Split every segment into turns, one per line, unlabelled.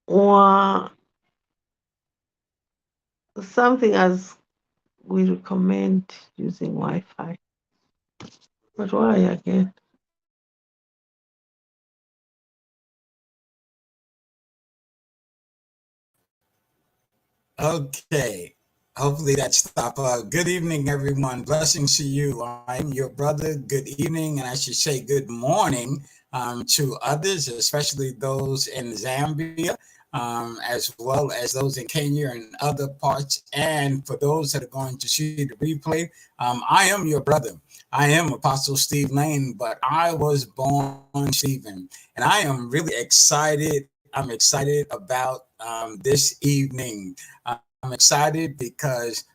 or something as we recommend using Wi-Fi. But why again?
Okay. Hopefully that stopped. Good evening, everyone. Blessings to you. I'm your brother. Good evening, and I should say good morning to others, especially those in Zambia, as well as those in Kenya and other parts. And for those that are going to see the replay, I am your brother. I am Apostle Steve Lane, but I was born Stephen. And I am really excited. I'm excited about this evening. I'm excited because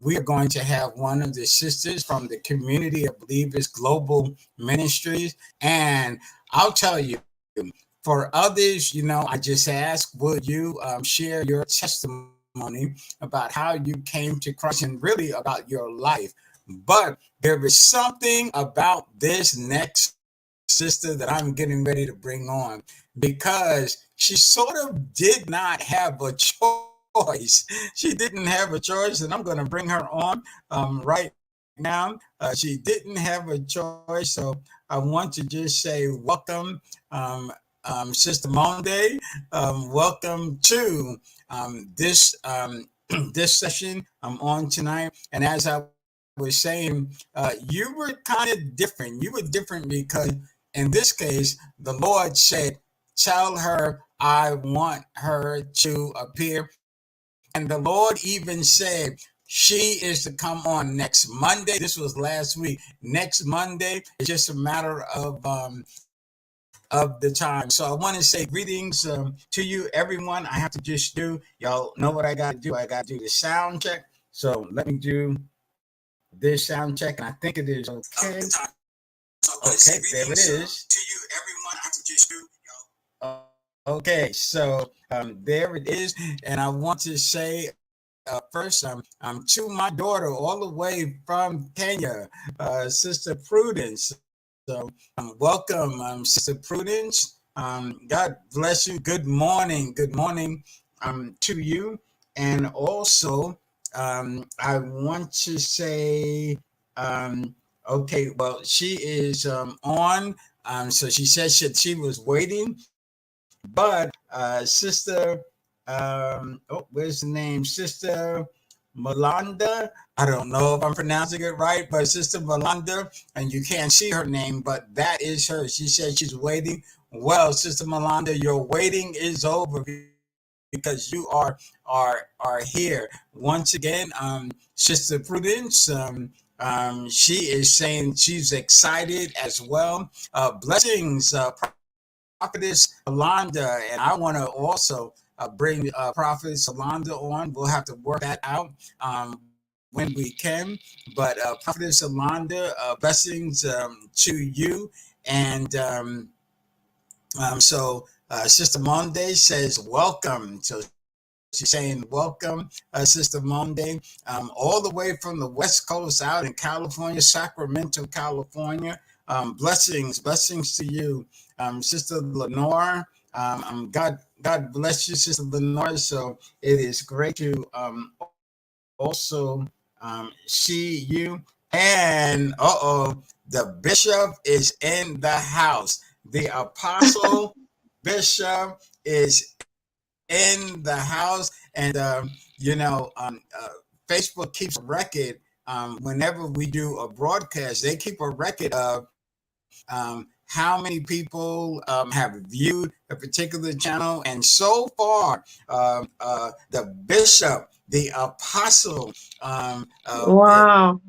we are going to have one of the sisters from the Community of Believers Global Ministries. And I'll tell you, for others, I just ask, would you share your testimony about how you came to Christ and really about your life? But there is something about this next sister that I'm getting ready to bring on because she sort of did not have a choice. She didn't have a choice, and I'm going to bring her on right now. She didn't have a choice, so I want to just say welcome, Sister Monde. Welcome to this this session on tonight. And as I was saying, you were kind of different. You were different because in this case, the Lord said, "Tell her I want her to appear." And the Lord even said, she is to come on next Monday. This was last week. Next Monday. It's just a matter of the time. So I want to say greetings to you, everyone. I have to just y'all know what I got to do. I got to do the sound check. So let me do this sound check, and I think it is okay. Okay, there it is. To you, everyone. I have to just Okay, so there it is, and I want to say first to my daughter all the way from Kenya, Sister Prudence. So welcome, Sister Prudence. God bless you. Good morning to you, and also I want to say okay, well, she is on. So she said she was waiting, but Sister, where's the name? Sister Melanda. I don't know if I'm pronouncing it right, but Sister Melanda, and you can't see her name, but that is her. She said she's waiting. Well, Sister Melanda, your waiting is over because you are here once again. Sister Prudence. She is saying she's excited as well. Blessings, Prophetess Alonda, and I want to also bring Prophetess Alonda on. We'll have to work that out when we can. But Prophetess Alonda, blessings to you. And so Sister Monde says, welcome. So she's saying, welcome, Sister Monde, all the way from the West Coast out in California, Sacramento, California. Blessings to you, Sister Lenore. God bless you, Sister Lenore. So it is great to also see you. And the bishop is in the house. The apostle bishop is in the house, and Facebook keeps a record. Whenever we do a broadcast, they keep a record of how many people have viewed a particular channel, and so far, the bishop, the apostle, in
Wow.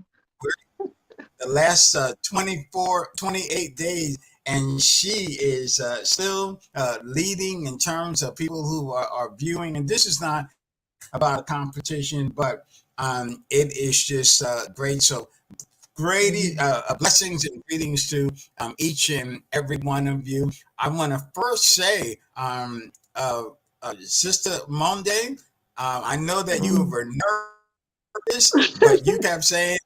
the last 24, 28 days, and she is still leading in terms of people who are viewing. And this is not about a competition, but it is just great. So great blessings and greetings to each and every one of you. I want to first say, Sister Monde, I know that you
Mm.
were nervous, but you kept saying,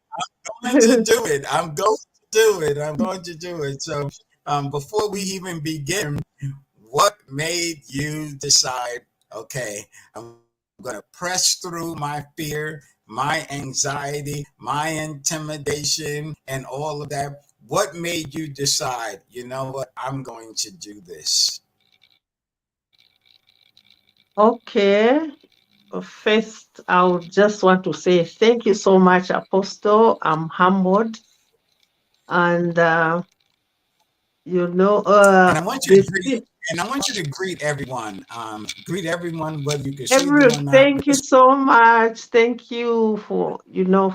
I'm going to do it. I'm going to do it. I'm going to do it. So before we even begin, what made you decide? Okay, I'm going to press through my fear, my anxiety, my intimidation, and all of that. What made you decide, you know what, I'm going to do this?
Okay. First, I would just want to say thank you so much, Apostle. I'm humbled. And, you know,
And I want you to
the
greet, and I want you to greet everyone. Greet everyone, whether you can see them
every
or not.
thank you so much. Thank you for,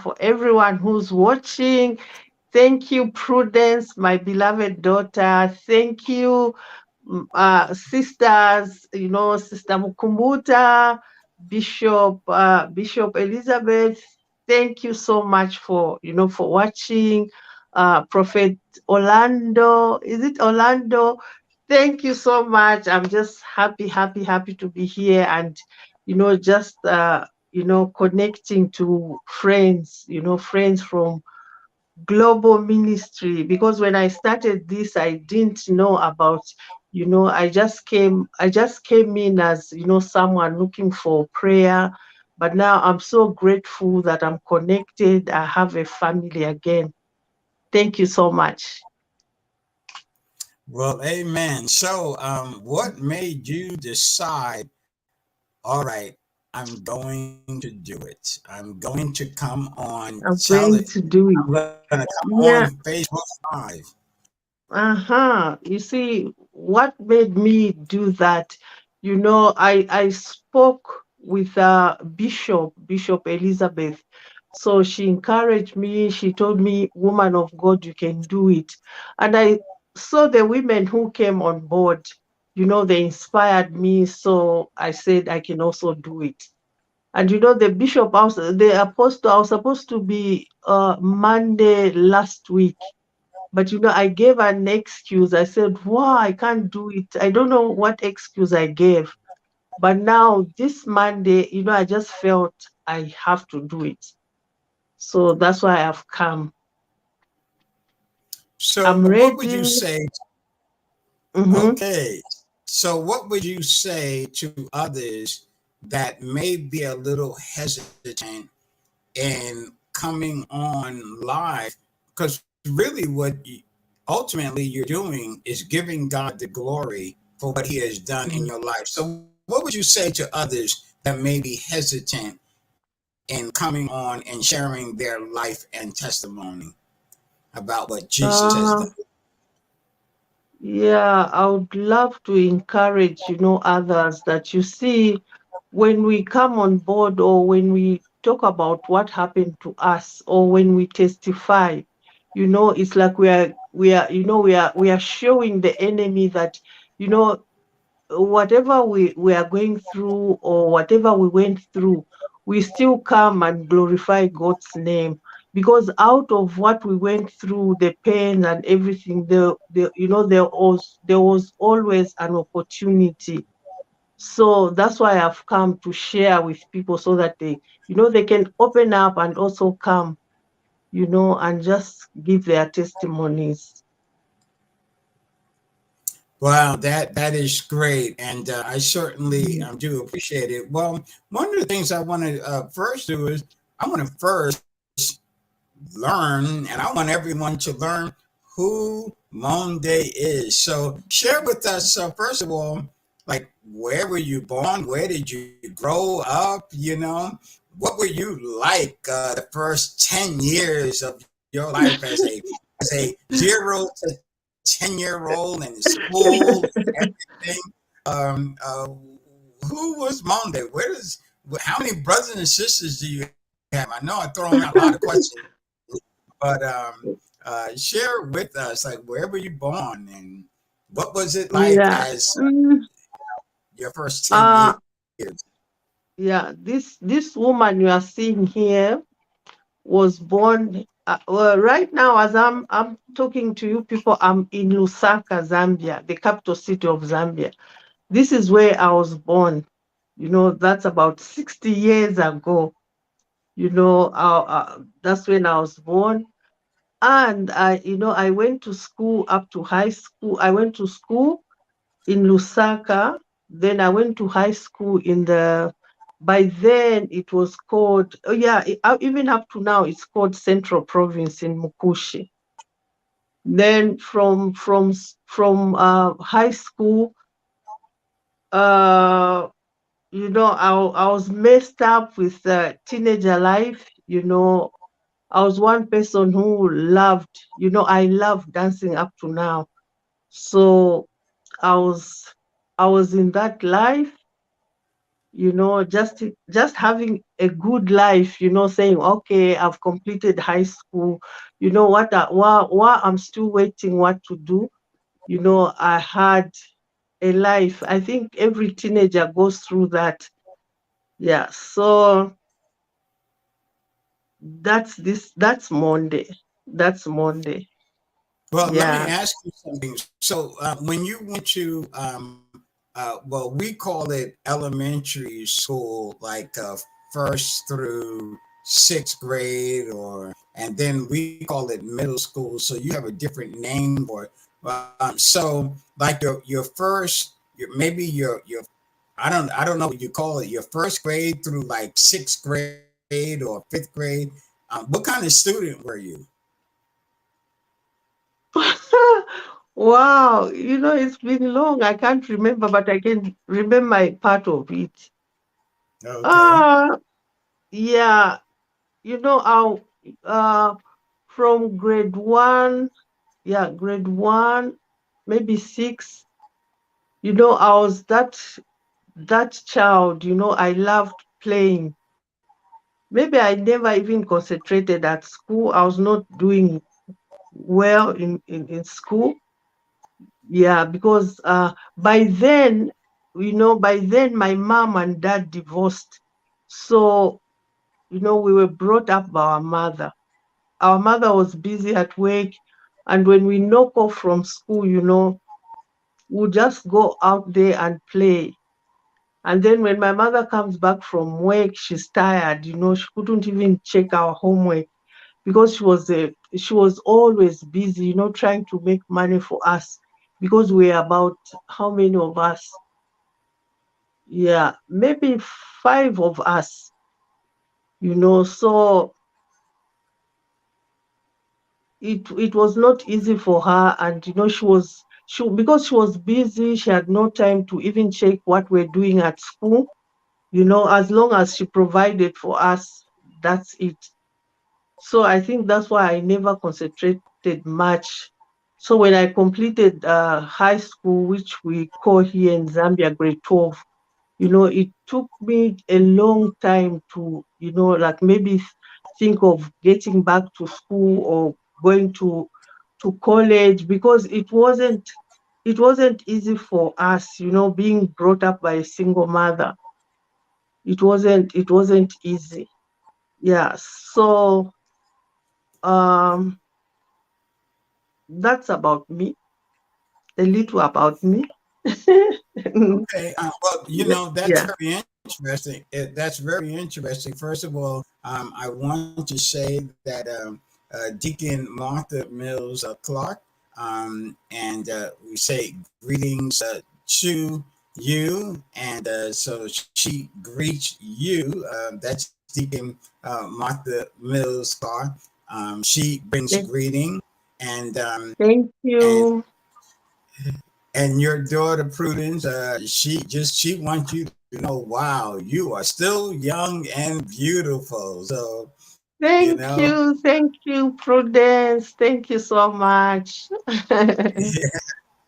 for everyone who's watching. Thank you, Prudence, my beloved daughter. Thank you, sisters, Sister Mukumbuta, Bishop Elizabeth. Thank you so much for, for watching. Prophet Orlando, is it Orlando? Thank you so much. I'm just happy, happy, happy to be here and, just, connecting to friends, friends from global ministry, because when I started this I didn't know about, I just came in as, someone looking for prayer, but now I'm so grateful that I'm connected. I have a family again. Thank you so much.
Well, amen. So, what made you decide, all right, I'm going to do it? I'm going to come on
I'm going to do it.
I'm going to come on
Yeah.
Facebook Live.
You see, what made me do that? I spoke with Bishop Elizabeth. So she encouraged me. She told me, "Woman of God, you can do it." And I saw the women who came on board. They inspired me. So I said I can also do it. And the apostle, I was supposed to be Monday last week, but I gave an excuse. I said, wow, I can't do it. I don't know what excuse I gave. But now this Monday, I just felt I have to do it. So that's why I've come.
So,
I'm
what would
ready.
you say?
Hmm.
Okay. So, what would you say to others that may be a little hesitant in coming on live? Because really, ultimately you're doing is giving God the glory for what He has done in your life. So, what would you say to others that may be hesitant in coming on and sharing their life and testimony about what Jesus has
Uh,
done?
yeah, I would love to encourage, others that you see when we come on board or when we talk about what happened to us or when we testify, it's like we are showing the enemy that, you know whatever we are going through or whatever we went through, we still come and glorify God's name, because out of what we went through, the pain and everything, there was always an opportunity. So that's why I've come to share with people so that they can open up and also come, and just give their testimonies.
Wow, that is great, and I certainly
Mhm.
do appreciate it. Well, one of the things I want to first do is I want to first learn, and I want everyone to learn who Monde is. So, share with us first of all, like where were you born? Where did you grow up? What were you like the first 10 years of your life as a 0 to 10-year-old in school, everything? Um, uh, who was Monde? How many brothers and sisters do you have? I know I'm throwing out a lot of questions, but share with us, like, where were you born and what was it like
Yeah.
as
Mm,
your first 10
uh
years?
yeah, this woman you are seeing here was born, well, right now as I'm talking to you people, I'm in Lusaka, Zambia, the capital city of Zambia. This is where I was born. That's about 60 years ago. That's when I was born. And I went to school up to high school. I went to school in Lusaka. Then I went to high school by then it was called, oh yeah, even up to now, it's called Central Province in Mukushi. Then from high school, uh, I was messed up with teenager life. I was one person who loved, I love dancing up to now. So I was I was in that life, just having a good life, saying, okay, I've completed high school. While I'm still waiting what to do, I had a life. I think every teenager goes through that. Yeah. So that's Monday. That's Monday.
Well, let me
Yeah.
ask you something. So, when you went to, well, we call it elementary school, like first through sixth grade, and then we call it middle school. So you have a different name for it. So, like your first, maybe your I don't know what you call it, your first grade through like sixth grade or fifth grade. What kind of student were you?
Wow, it's been long. I can't remember, but I can remember my part of it.
Okay.
Uh yeah, our from grade one, yeah, grade one, maybe six, I was that child, I loved playing. Maybe I never even concentrated at school. I was not doing well in school. Yeah, because by then my mom and dad divorced. So, we were brought up by our mother. Our mother was busy at work, and when we knock off from school, we'll just go out there and play. And then when my mother comes back from work, she's tired, she couldn't even check our homework because she was always busy, trying to make money for us because we're about how many of us? Yeah, maybe five of us, so it was not easy for her. And because she was busy, she had no time to even check what we're doing at school. As long as she provided for us, that's it. So I think that's why I never concentrated much. So when I completed high school, which we call here in Zambia grade 12, it took me a long time to, like maybe think of getting back to school or going to college, because it wasn't easy for us, being brought up by a single mother. It wasn't easy. Yeah. So um that's about me, a little about me.
Okay. Well, that's
Yeah.
very interesting. That's very interesting. First of all, I want to say that Deacon Martha Mills Clark, and we say greetings to you, and so she greets you. That's Deacon Martha Mills Clark. She brings
Thank
greeting, and
thank
and
you.
and your daughter Prudence, she wants you to know, wow, you are still young and beautiful. So you
Thank
know,
you. Thank you, Prudence. Thank you so much.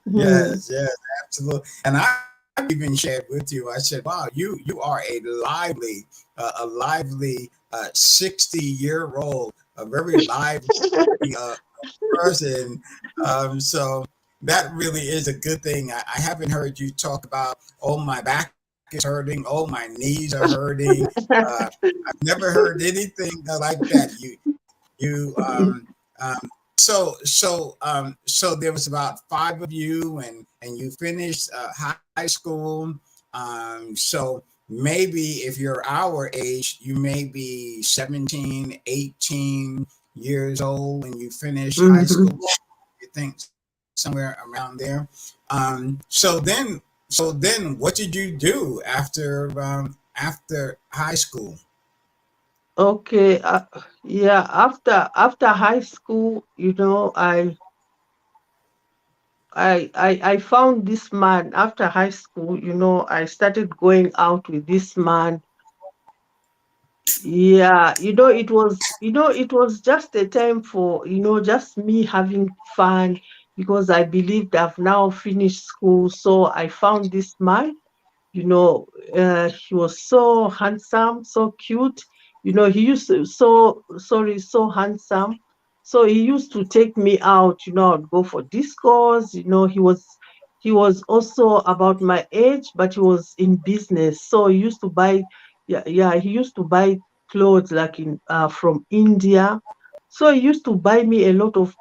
Mhm.
yes, yes, absolutely. And I even shared with you. I said, wow, you are a lively 60-year-old, a very lively uh, person. So that really is a good thing. I haven't heard you talk about, oh, my back is hurting, oh, my knees are hurting. Uh, I've never heard anything like that. You so there was about five of you, and you finished high school. So maybe if you're our age, you may be 17, 18 years old when you finish high
Mhm.
school. You think somewhere around there. So then So then, what did you do after high school?
Okay, yeah, after high school, I found this man after high school. I started going out with this man. Yeah, it was just a time for, just me having fun, because I believed I've now finished school. So I found this man. you know he was so handsome, so cute. He used to, so handsome. So he used to take me out. I'd go for discos. He was also about my age, but he was in business. So he used to buy, yeah, he used to buy clothes like in from India. So he used to buy me a lot of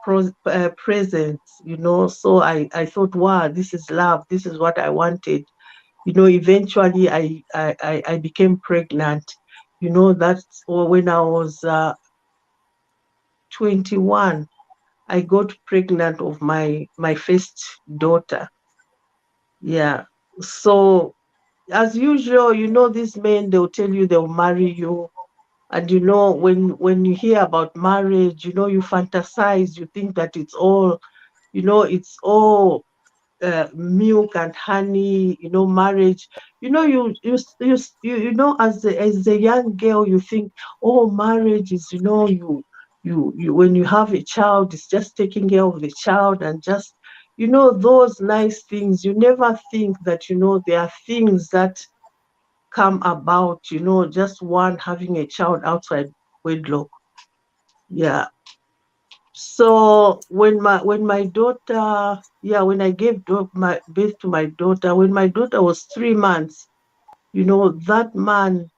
presents. So I thought, wow, this is love, this is what I wanted. Eventually I became pregnant. That's when I was 21. I got pregnant of my first daughter. Yeah. So as usual, these men, they'll tell you they'll marry you. And when you hear about marriage, you fantasize, you think that it's all milk and honey, marriage. As a young girl, you think, oh, marriage is, when you have a child, it's just taking care of the child, and just, those nice things. You never think that, there are things that come about, just one having a child outside wedlock. Yeah. So when my daughter, yeah, when I gave my birth to my daughter, when my daughter was 3 months, that man,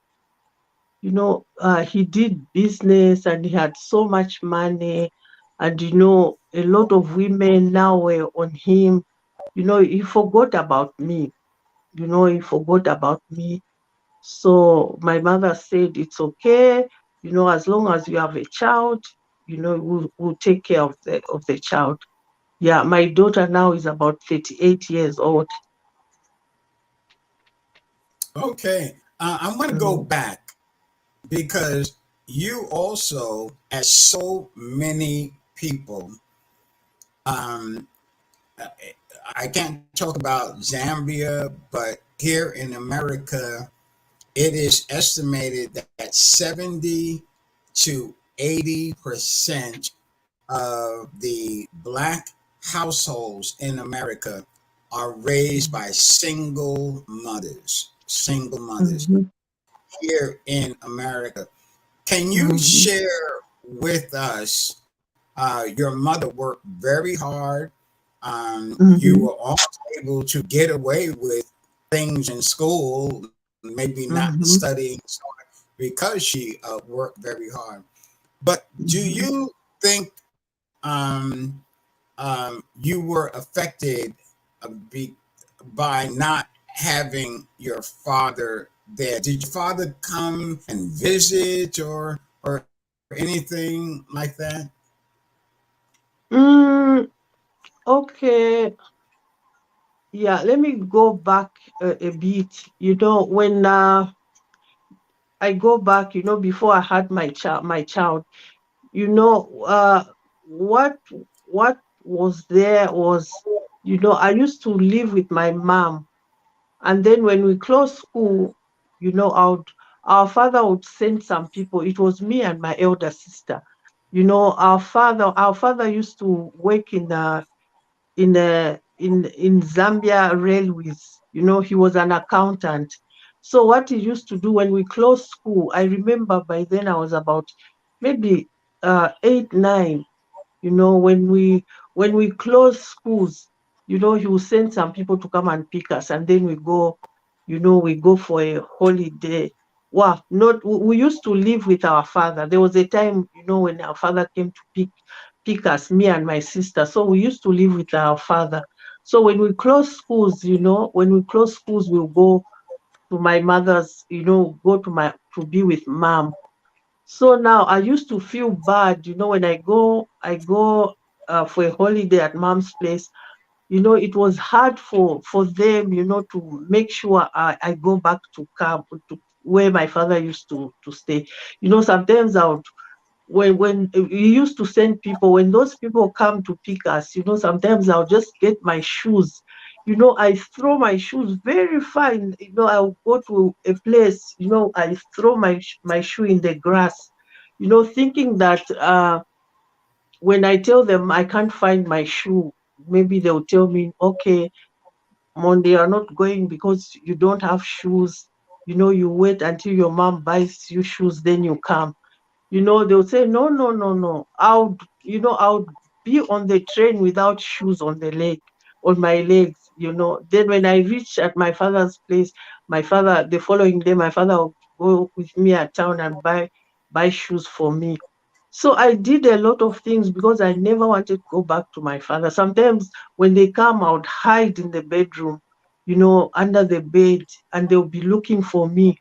he did business and he had so much money, and a lot of women now were on him. He forgot about me. He forgot about me. So my mother said, it's okay, as long as you have a child, we'll take care of the child. Yeah, my daughter now is about 38 years old.
Okay, I'm going to go
Mm,
back because you also, as so many people, um, I can't talk about Zambia, but here in America, it is estimated that 70 to 80% of the black households in America are raised
mm,
by single mothers. Single mothers
mhm,
here in America. Can you
mhm,
share with us? Your mother worked very hard. You
mhm,
were also able to get away with things in school, maybe not
mhm,
studying because she worked very hard. But do
mhm.
you think you were affected be, by not having your father there? Did your father come and visit or anything like that?
Mm, okay. Yeah, let me go back a bit. When I go back, before I had my child, you know, uh, what what was there was, I used to live with my mom. And then when we closed school, our father would send some people. It was me and my elder sister. Our father used to work in Zambia Railways. He was an accountant. So what he used to do when we closed school, I remember by then I was about maybe 8, 9. When we close schools, he will send some people to come and pick us, and then we go for a holiday. Wow, not we used to live with our father. There was a time, when our father came to pick us, me and my sister. So we used to live with our father. So when we close schools, we'll go to my mother's, go to be with mom. So now I used to feel bad, when I go for a holiday at mom's place. it was hard for them, to make sure I go back to camp, to where my father used to stay. Sometimes I would, when we used to send people, when those people come to pick us, sometimes I'll just get my shoes. I throw my shoes very fine. I'll go to a place, I throw my shoe in the grass, thinking that when I tell them I can't find my shoe, maybe they'll tell me, okay, Monday, you're not going because you don't have shoes. You wait until your mom buys you shoes, then you come. They'll say, no, no, no, no. I'll be on the train without shoes on my legs. Then when I reach at my father's place, the following day, my father will go with me at town and buy shoes for me. So I did a lot of things because I never wanted to go back to my father. Sometimes when they come, I would hide in the bedroom, under the bed, and they'll be looking for me.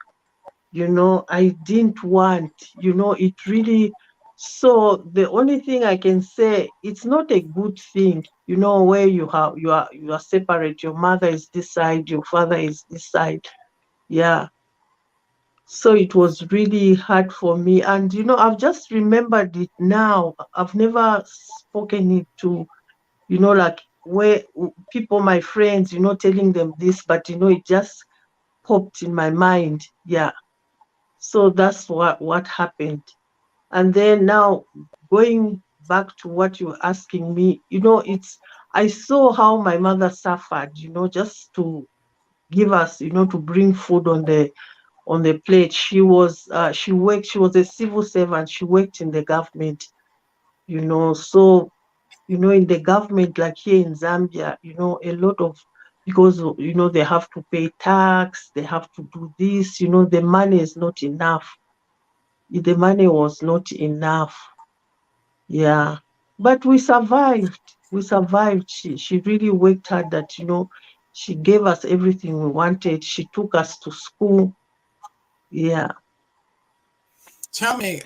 I didn't want, it really. So the only thing I can say, it's not a good thing, where you are separate. Your mother is this side, your father is this side. Yeah. So it was really hard for me. And, I've just remembered it now. I've never spoken it to, like where people, my friends, telling them this, but, it just popped in my mind. Yeah. So that's what happened. And then now, going back to what you're asking me, I saw how my mother suffered, just to give us, to bring food on the plate. She was a civil servant. She worked in the government, so, in the government, like here in Zambia, a lot of, because, they have to pay tax, they have to do this, the money is not enough. The money was not enough. Yeah. But we survived. We survived. She really worked hard that, she gave us everything we wanted. She took us to school. Yeah.
Tell me,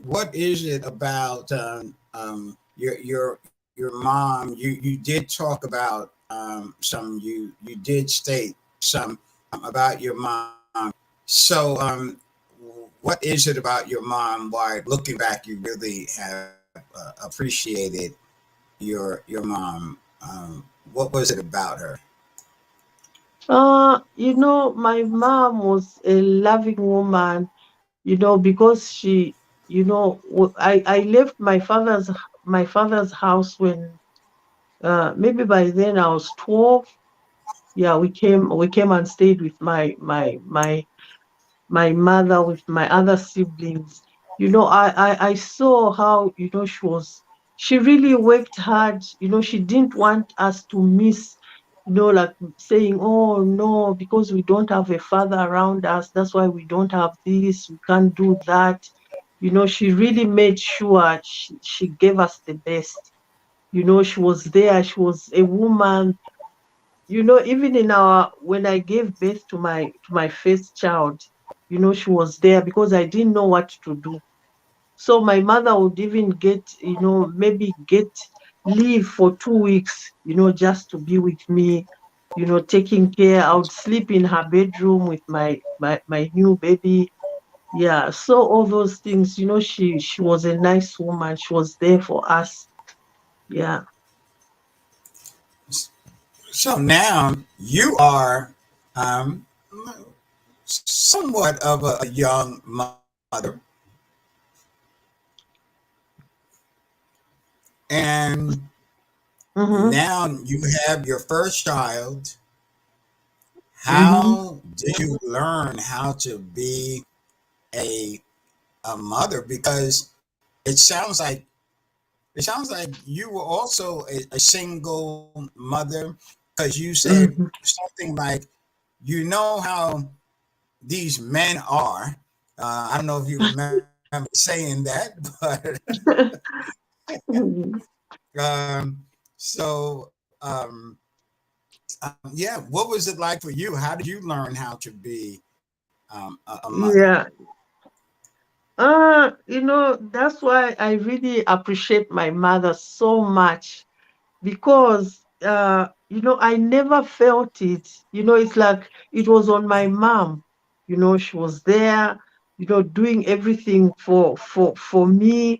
what is it about your mom? You did talk about some. You did state some about your mom. So, what is it about your mom? Why, looking back, you really have appreciated your mom? What was it about her?
My mom was a loving woman, because I left my father's house when, maybe by then I was 12. Yeah, we came and stayed with my mother, with my other siblings. I saw how, she really worked hard. She didn't want us to miss, like saying, oh no, because we don't have a father around us, that's why we don't have this, we can't do that. She really made sure she gave us the best. She was there. She was a woman. Even in our when I gave birth to my first child, she was there because I didn't know what to do. So my mother would even maybe get leave for 2 weeks, just to be with me, taking care. I would sleep in her bedroom with my new baby. Yeah. So all those things, she was a nice woman. She was there for us. Yeah.
So now you are um, somewhat of a young mother, and
Mm-hmm.
now you have your first child.
Mm-hmm.
How did you learn how to be a a mother? Because it sounds like you were also a single mother, because you said
Mm-hmm.
something like, how these men are. I don't know if you remember saying that, but so yeah, what was it like for you? How did you learn how to be a mother?
Yeah. That's why I really appreciate my mother so much, because I never felt it. It's like it was on my mom. She was there, doing everything for me.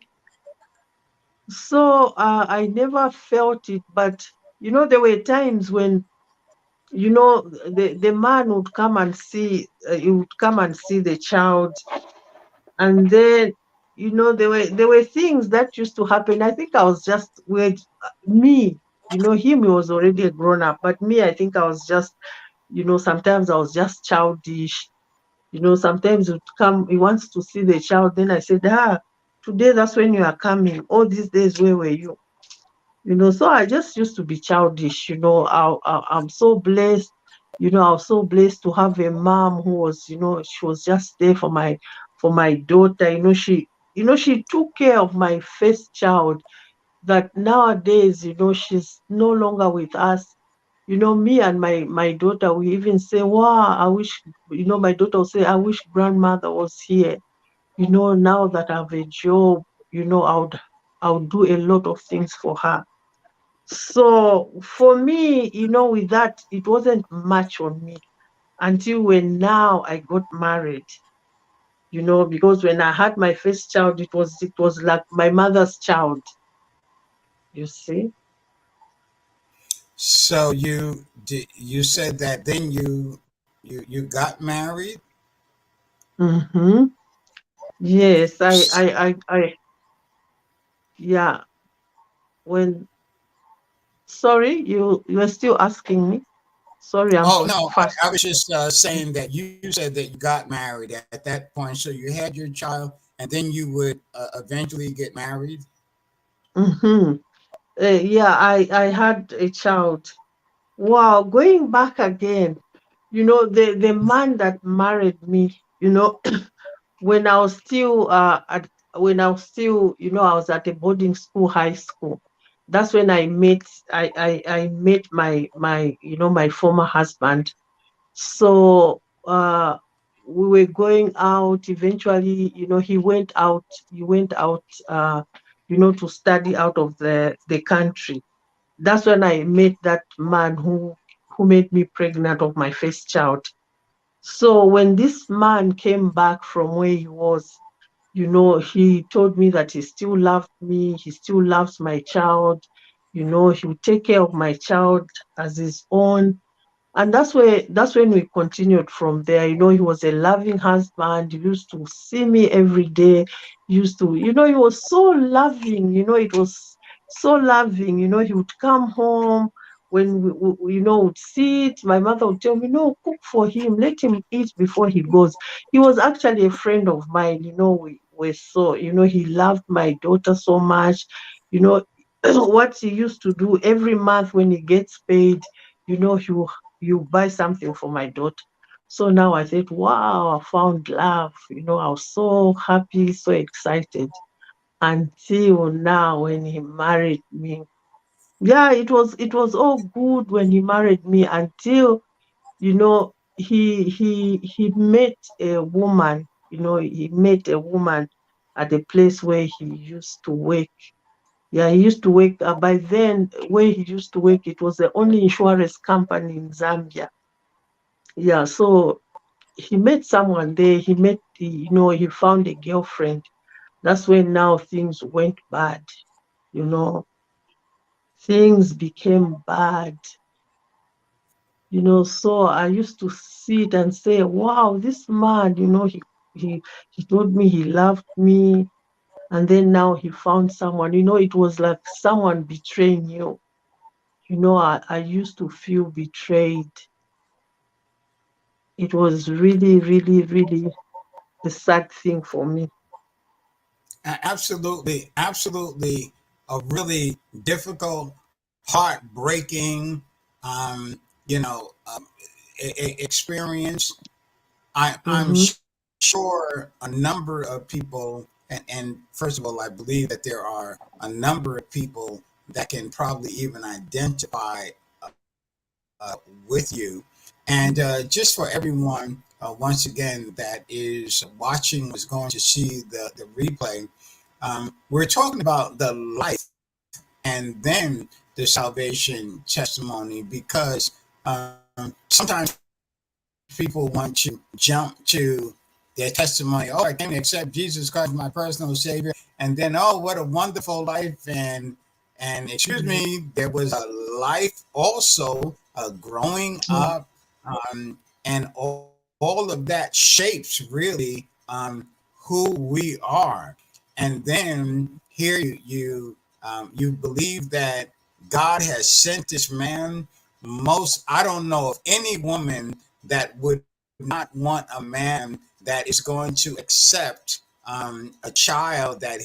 So I never felt it. But there were times when the man would come and see, he would come and see the child, and then there were things that used to happen. I think I was just with me. Him, he was already a grown up, but me, I think I was just, sometimes I was just childish. Sometimes it come, he wants to see the child, then I said, today that's when you are coming. All these days, where were you? So I just used to be childish. I'm so blessed. I was so blessed to have a mom who was, she was just there for my daughter. She took care of my first child. That nowadays, she's no longer with us. Me and my daughter, we even say, wow, I wish, my daughter will say, I wish grandmother was here. Now that I have a job, I would do a lot of things for her. So for me, with that, it wasn't much on me until when now I got married. Because when I had my first child, it was like my mother's child. You see?
So you said that then you got married?
Mm-hmm. Yes, yeah. When Sorry, you are still asking me. Sorry, I'm
Oh
too
no,
fast.
I was just saying that you said that you got married at that point. So you had your child, and then you would eventually get married.
Mm-hmm. Yeah, I had a child. Wow, going back again. The man that married me. When I was still I was at a boarding school, high school. That's when I met my former husband. So we were going out. Eventually, he went out to study out of the country. That's when I met that man who made me pregnant of my first child. So when this man came back from where he was, he told me that he still loved me, he still loves my child, he would take care of my child as his own. And that's when we continued from there. He was a loving husband. He used to see me every day. He used to, he was so loving. It was so loving. He would come home when would sit. My mother would tell me, no, cook for him, let him eat before he goes. He was actually a friend of mine. We were so, he loved my daughter so much. you know what he used to do every month when he gets paid, he will you buy something for my daughter. So now I said, wow, I found love. I was so happy, so excited until now when he married me. Yeah, it was all good when he married me until he met a woman. He met a woman at the place where he used to work. Yeah, he used to work. By then, where he used to work, it was the only insurance company in Zambia. Yeah, so he met someone there. He found a girlfriend. That's when now things went bad. You know, things became bad. So I used to sit and say, wow, this man, he told me he loved me. And then now he found someone. It was like someone betraying you. I used to feel betrayed. It was really, really, really a sad thing for me.
Absolutely, absolutely, a really difficult, heartbreaking, um, you know, experience. I'm
Mm-hmm.
sure a number of people, and first of all, I believe that there are a number of people that can probably even identify with you. And just for everyone, once again, that is watching, is going to see the replay, we're talking about the life and then the salvation testimony, because sometimes people want to jump to their testimony. Oh, I came to accept Jesus Christ, my personal Savior, and then, oh, what a wonderful life, and excuse me, there was a life also growing up, and all of that shapes really who we are. And then here you believe that God has sent this man. I don't know of any woman that would not want a man that is going to accept a child that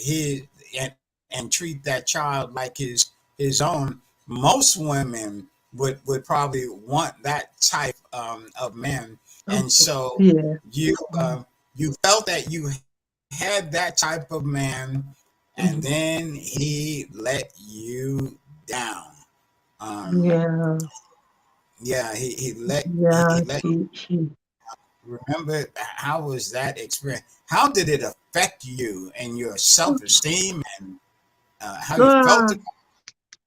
and treat that child like his own. Most women would probably want that type of man. And so
Yeah.
you you felt that you had that type of man, and
Mhm.
then he let you down. Um,
Yeah.
yeah, he
Yeah.
let
He
remember. How was that experience? How did it affect you and your self esteem, and how you felt
ah,
about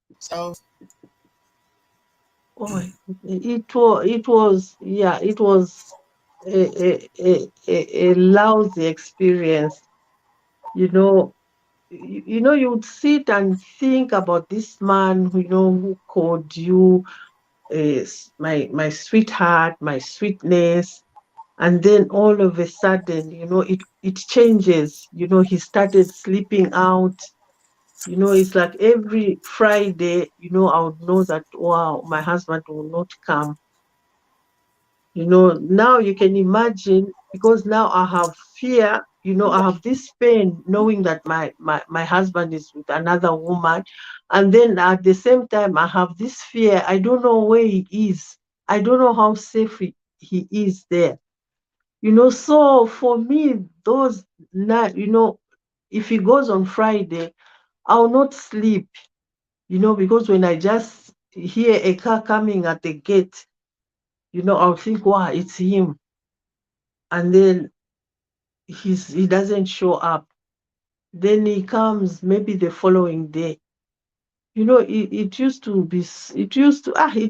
yourself?
oh, it was a lousy experience. You know, you would sit and think about this man who called you my sweetheart, my sweetness, and then all of a sudden, it changes. He started sleeping out. It's like every Friday, I would know that, wow, my husband will not come. Now you can imagine, because now I have fear, I have this pain knowing that my husband is with another woman. And then at the same time, I have this fear. I don't know where he is. I don't know how safe he is there. So for me, those night, if he goes on Friday, I'll not sleep, because when I just hear a car coming at the gate, I'll think, wow, it's him. And then he doesn't show up. Then he comes maybe the following day. It used to be, it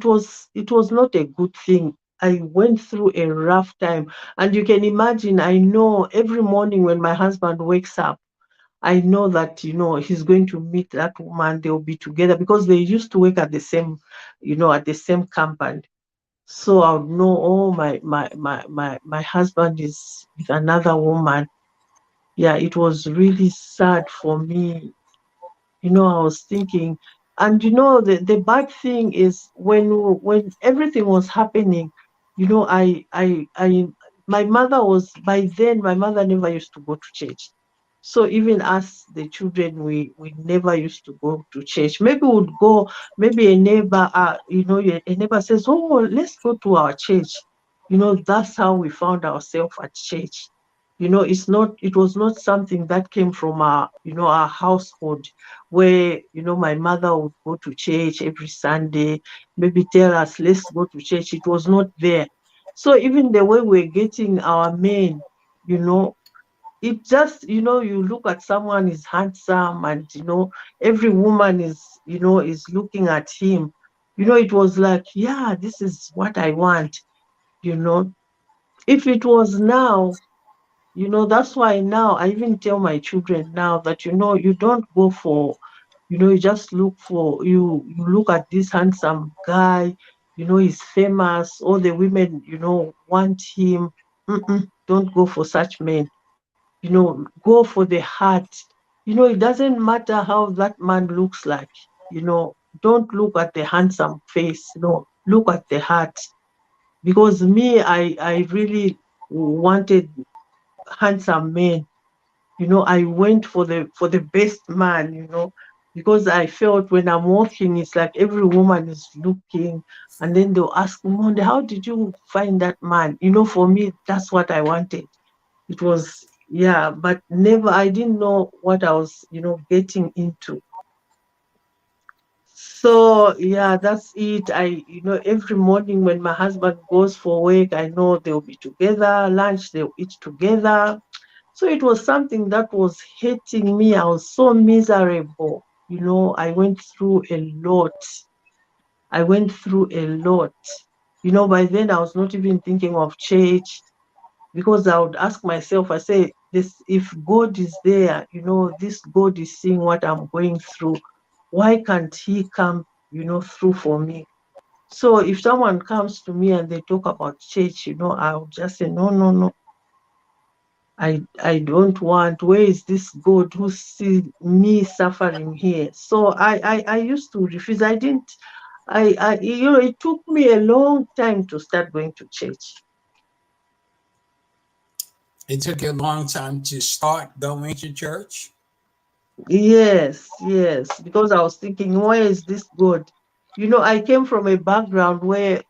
was not a good thing. I went through a rough time. And you can imagine, I know every morning when my husband wakes up, I know that, he's going to meet that woman. They'll be together because they used to work at the same company. So I would know, oh, my husband is with another woman. Yeah, it was really sad for me. I was thinking, and the bad thing is, when everything was happening, I my mother was by then my mother never used to go to church. So even us, the children, we never used to go to church. Maybe we'd go, maybe a neighbor, a neighbor says, oh, let's go to our church. That's how we found ourselves at church. It was not something that came from our household, where my mother would go to church every Sunday, maybe tell us, let's go to church. It was not there. So even the way we're getting our men, you know it just, you look at someone is handsome, and every woman is looking at him. It was like, yeah, this is what I want. you know if it was now, that's why now I even tell my children now that, you don't go for, you just you look at this handsome guy, he's famous, all the women, want him. Don't go for such men. Go for the heart. It doesn't matter how that man looks like. Don't look at the handsome face. No, look at the heart. Because me, I really wanted handsome men. I went for the best man, because I felt when I'm walking, it's like every woman is looking, and then they'll ask me, Monde, how did you find that man? For me, that's what I wanted. It was, yeah, but never, I didn't know what I was, getting into. So yeah, that's it. Every morning when my husband goes for work, I know they'll be together, lunch, they'll eat together. So it was something that was hitting me. I was so miserable. I went through a lot. I went through a lot. By then I was not even thinking of church, because I would ask myself, I say, this, if God is there, this God is seeing what I'm going through, why can't he come, through for me? So if someone comes to me and they talk about church, I would just say, no, no, no. I don't want. Where is this God who see me suffering here? So I used to refuse. I didn't. It took me a long time to start going to church.
It took you a long time to start going to church.
Yes, yes, because I was thinking, where is this God? I came from a background where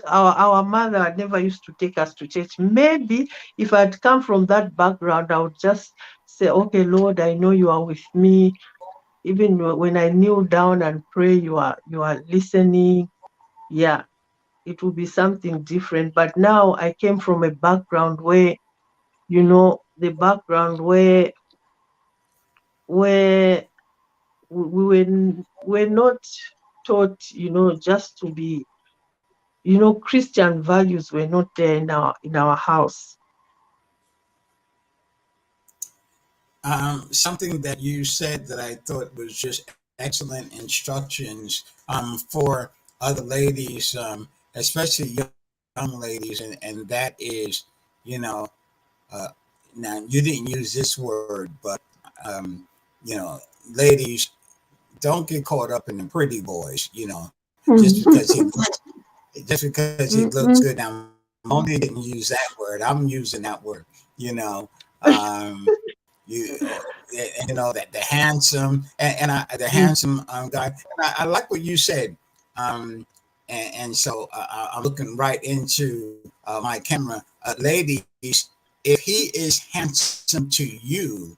our mother never used to take us to church. Maybe if I'd come from that background, I would just say, okay, Lord, I know you are with me. Even when I kneel down and pray, you are listening. Yeah, it will be something different. But now I came from a background where, the background where we're not taught, just to be, Christian values were not there in our house.
Something that you said that I thought was just excellent instructions for other ladies, especially young ladies, and that is, you know, uh, now you didn't use this word, but um, ladies, don't get caught up in the pretty boys, just because he looks
Mhm.
good. Now, Moni didn't use that word. I'm using that word. You know, um, you and that the handsome the handsome guy. And I like what you said. And so I'm looking right into my camera, ladies. If he is handsome to you,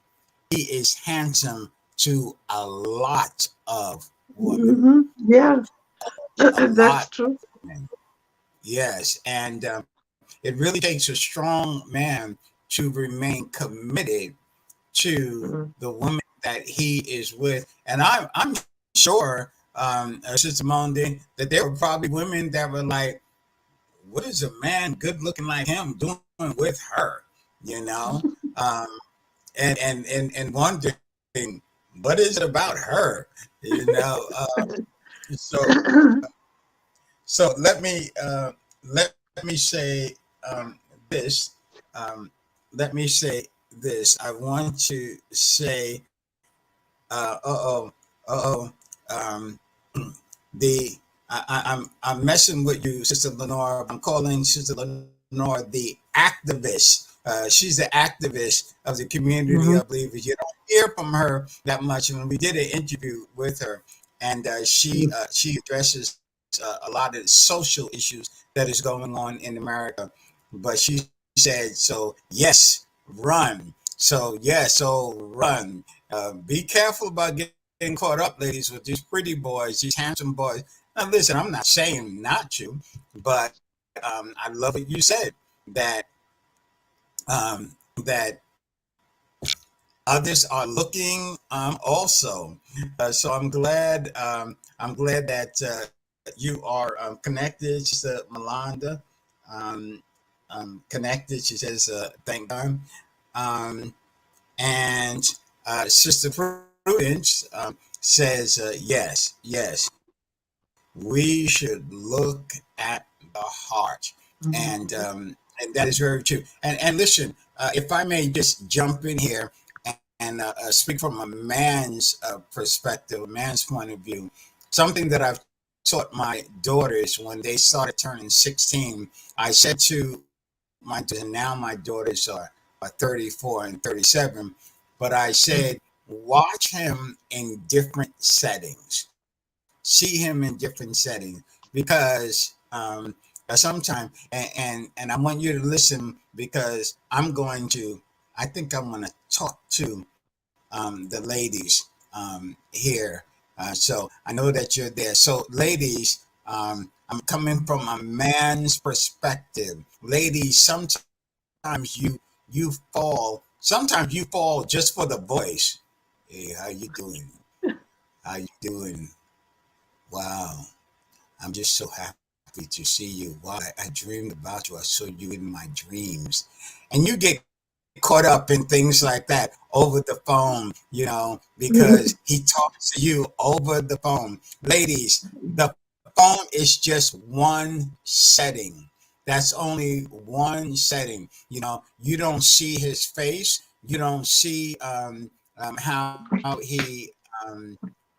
he is handsome to a lot of women.
Yeah,
A
that's
lot
true.
of women. Yes, and it really takes a strong man to remain committed to
Mm.
the woman that he is with. And I'm sure, Sister Monde, that there were probably women that were like, what is a man good looking like him doing with her? You know? Um, and wondering, what is it about her? So so let me say this. Um, let me say this. I want to say, uh-oh, um, the I'm messing with you, Sister Lenore. I'm calling Sister Lenore the activist. She's the activist of the community of
Mhm.
believers. You don't hear from her that much. And we did an interview with her, and she addresses a lot of the social issues that is going on in America. But she said, "So yes, run. So run. Be careful about getting caught up, ladies, with these pretty boys, these handsome boys." Now, listen, I'm not saying not to, but I love what you said that that others are looking also. So I'm glad that you are connected, Sister Melanda. Um, Connected. She says, "Thank God." Um, and Sister Prudence says, yes, we should look at the heart,
Mhm.
and that is very true. And listen, if I may just jump in here and speak from a man's perspective, a man's point of view, something that I've taught my daughters when they started turning 16. I said to my daughters, and now my daughters are 34 and 37, but I said, watch him in different settings, see him in different settings, because sometimes, and I want you to listen, because I think I'm going to talk to the ladies here. So I know that you're there. So, ladies, I'm coming from a man's perspective. Ladies, sometimes you fall. Sometimes you fall just for the voice. Hey, how you doing? How you doing? Wow. I'm just so happy to see you. Wow, I dreamed about you. I saw you in my dreams. And you get caught up in things like that over the phone, because he talks to you over the phone. Ladies, the phone is just one setting. That's only one setting. You don't see his face. You don't see how he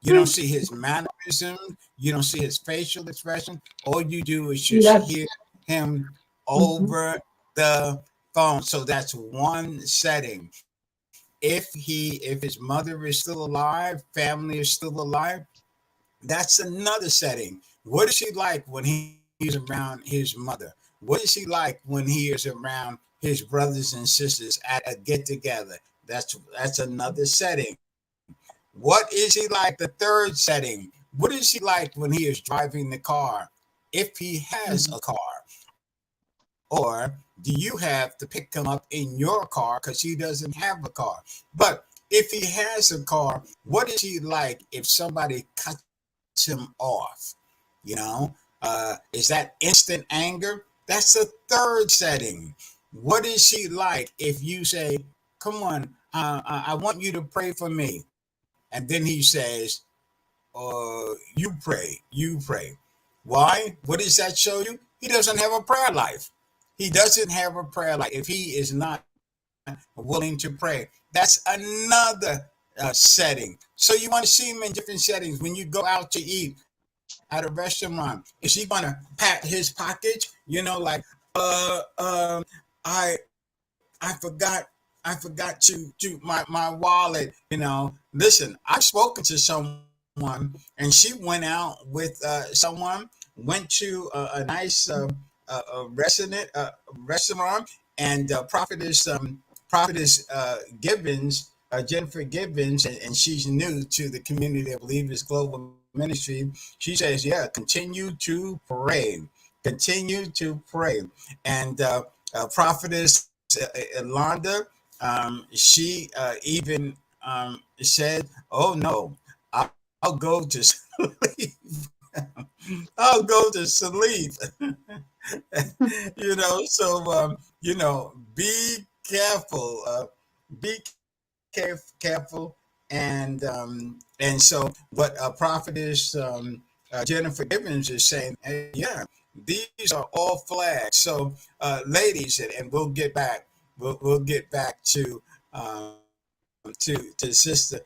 you don't see his mannerisms. You don't see his facial expression. All you do is just
Yes.
hear him
Mm-hmm.
over the phone. So that's one setting. If his mother is still alive, family is still alive, that's another setting. What is he like when he's around his mother? What is he like when he is around his brothers and sisters at a get together? That's another setting. What is he like? The third setting. What is he like when he is driving the car? If he has a
Mm-hmm.
car, or do you have to pick him up in your car because he doesn't have a car? But if he has a car, what is he like if somebody cuts him off? You know, is that instant anger? That's the third setting. What is he like if you say, "Come on, I want you to pray for me," and then he says, you pray. Why? What does that show you? He doesn't have a prayer life. He doesn't have a prayer life if he is not willing to pray. That's another setting. So you want to see him in different settings. When you go out to eat at a restaurant, is he gonna pat his pockets? I I forgot to my wallet. Listen, I've spoken to someone and she went out with someone, went to a nice restaurant, and prophetess Gibbons, Jennifer Gibbons, and she's new to the community of Believers Global Ministry. She says, "Yeah, continue to pray, continue to pray," and prophetess Yolanda, she even said, "Oh no, I'll go to sleep. I'll go to sleep." So be careful. Be careful, and so what prophetess Jennifer Gibbons is saying, yeah, these are all flags. So ladies, and we'll get back. We'll get back to sister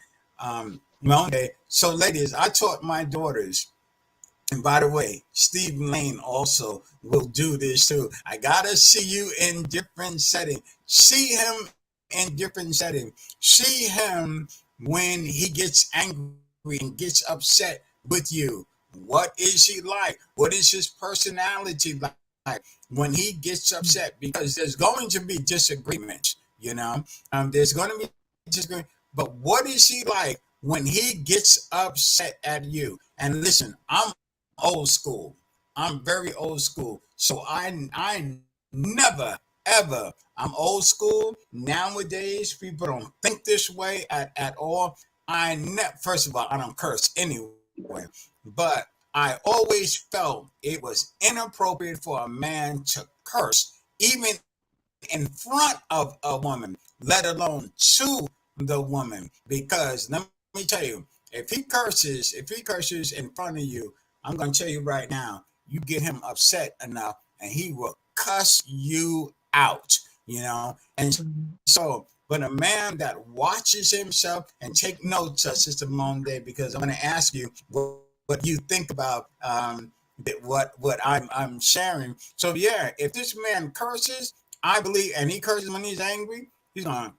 Monde. So ladies, I taught my daughters. And by the way, Steve Lane also will do this too. I gotta see you in different setting. See him in different setting. See him when he gets angry and gets upset with you. What is he like? What is his personality like when he gets upset? Because there's going to be disagreements. There's going to be disagreement. But what is he like when he gets upset at you? And listen, I'm old school. I'm very old school. So I never ever. I'm old school. Nowadays, people don't think this way at all. First of all, I don't curse anyway, but I always felt it was inappropriate for a man to curse, even in front of a woman, let alone to the woman. Because let me tell you, if he curses in front of you, I'm going to tell you right now, you get him upset enough and he will cuss you out. And so, but a man that watches himself, and take notes, Sister Monde, because I'm going to ask you what you think about what I'm sharing. So yeah, if this man curses, I believe, and he curses when he's angry, he's going to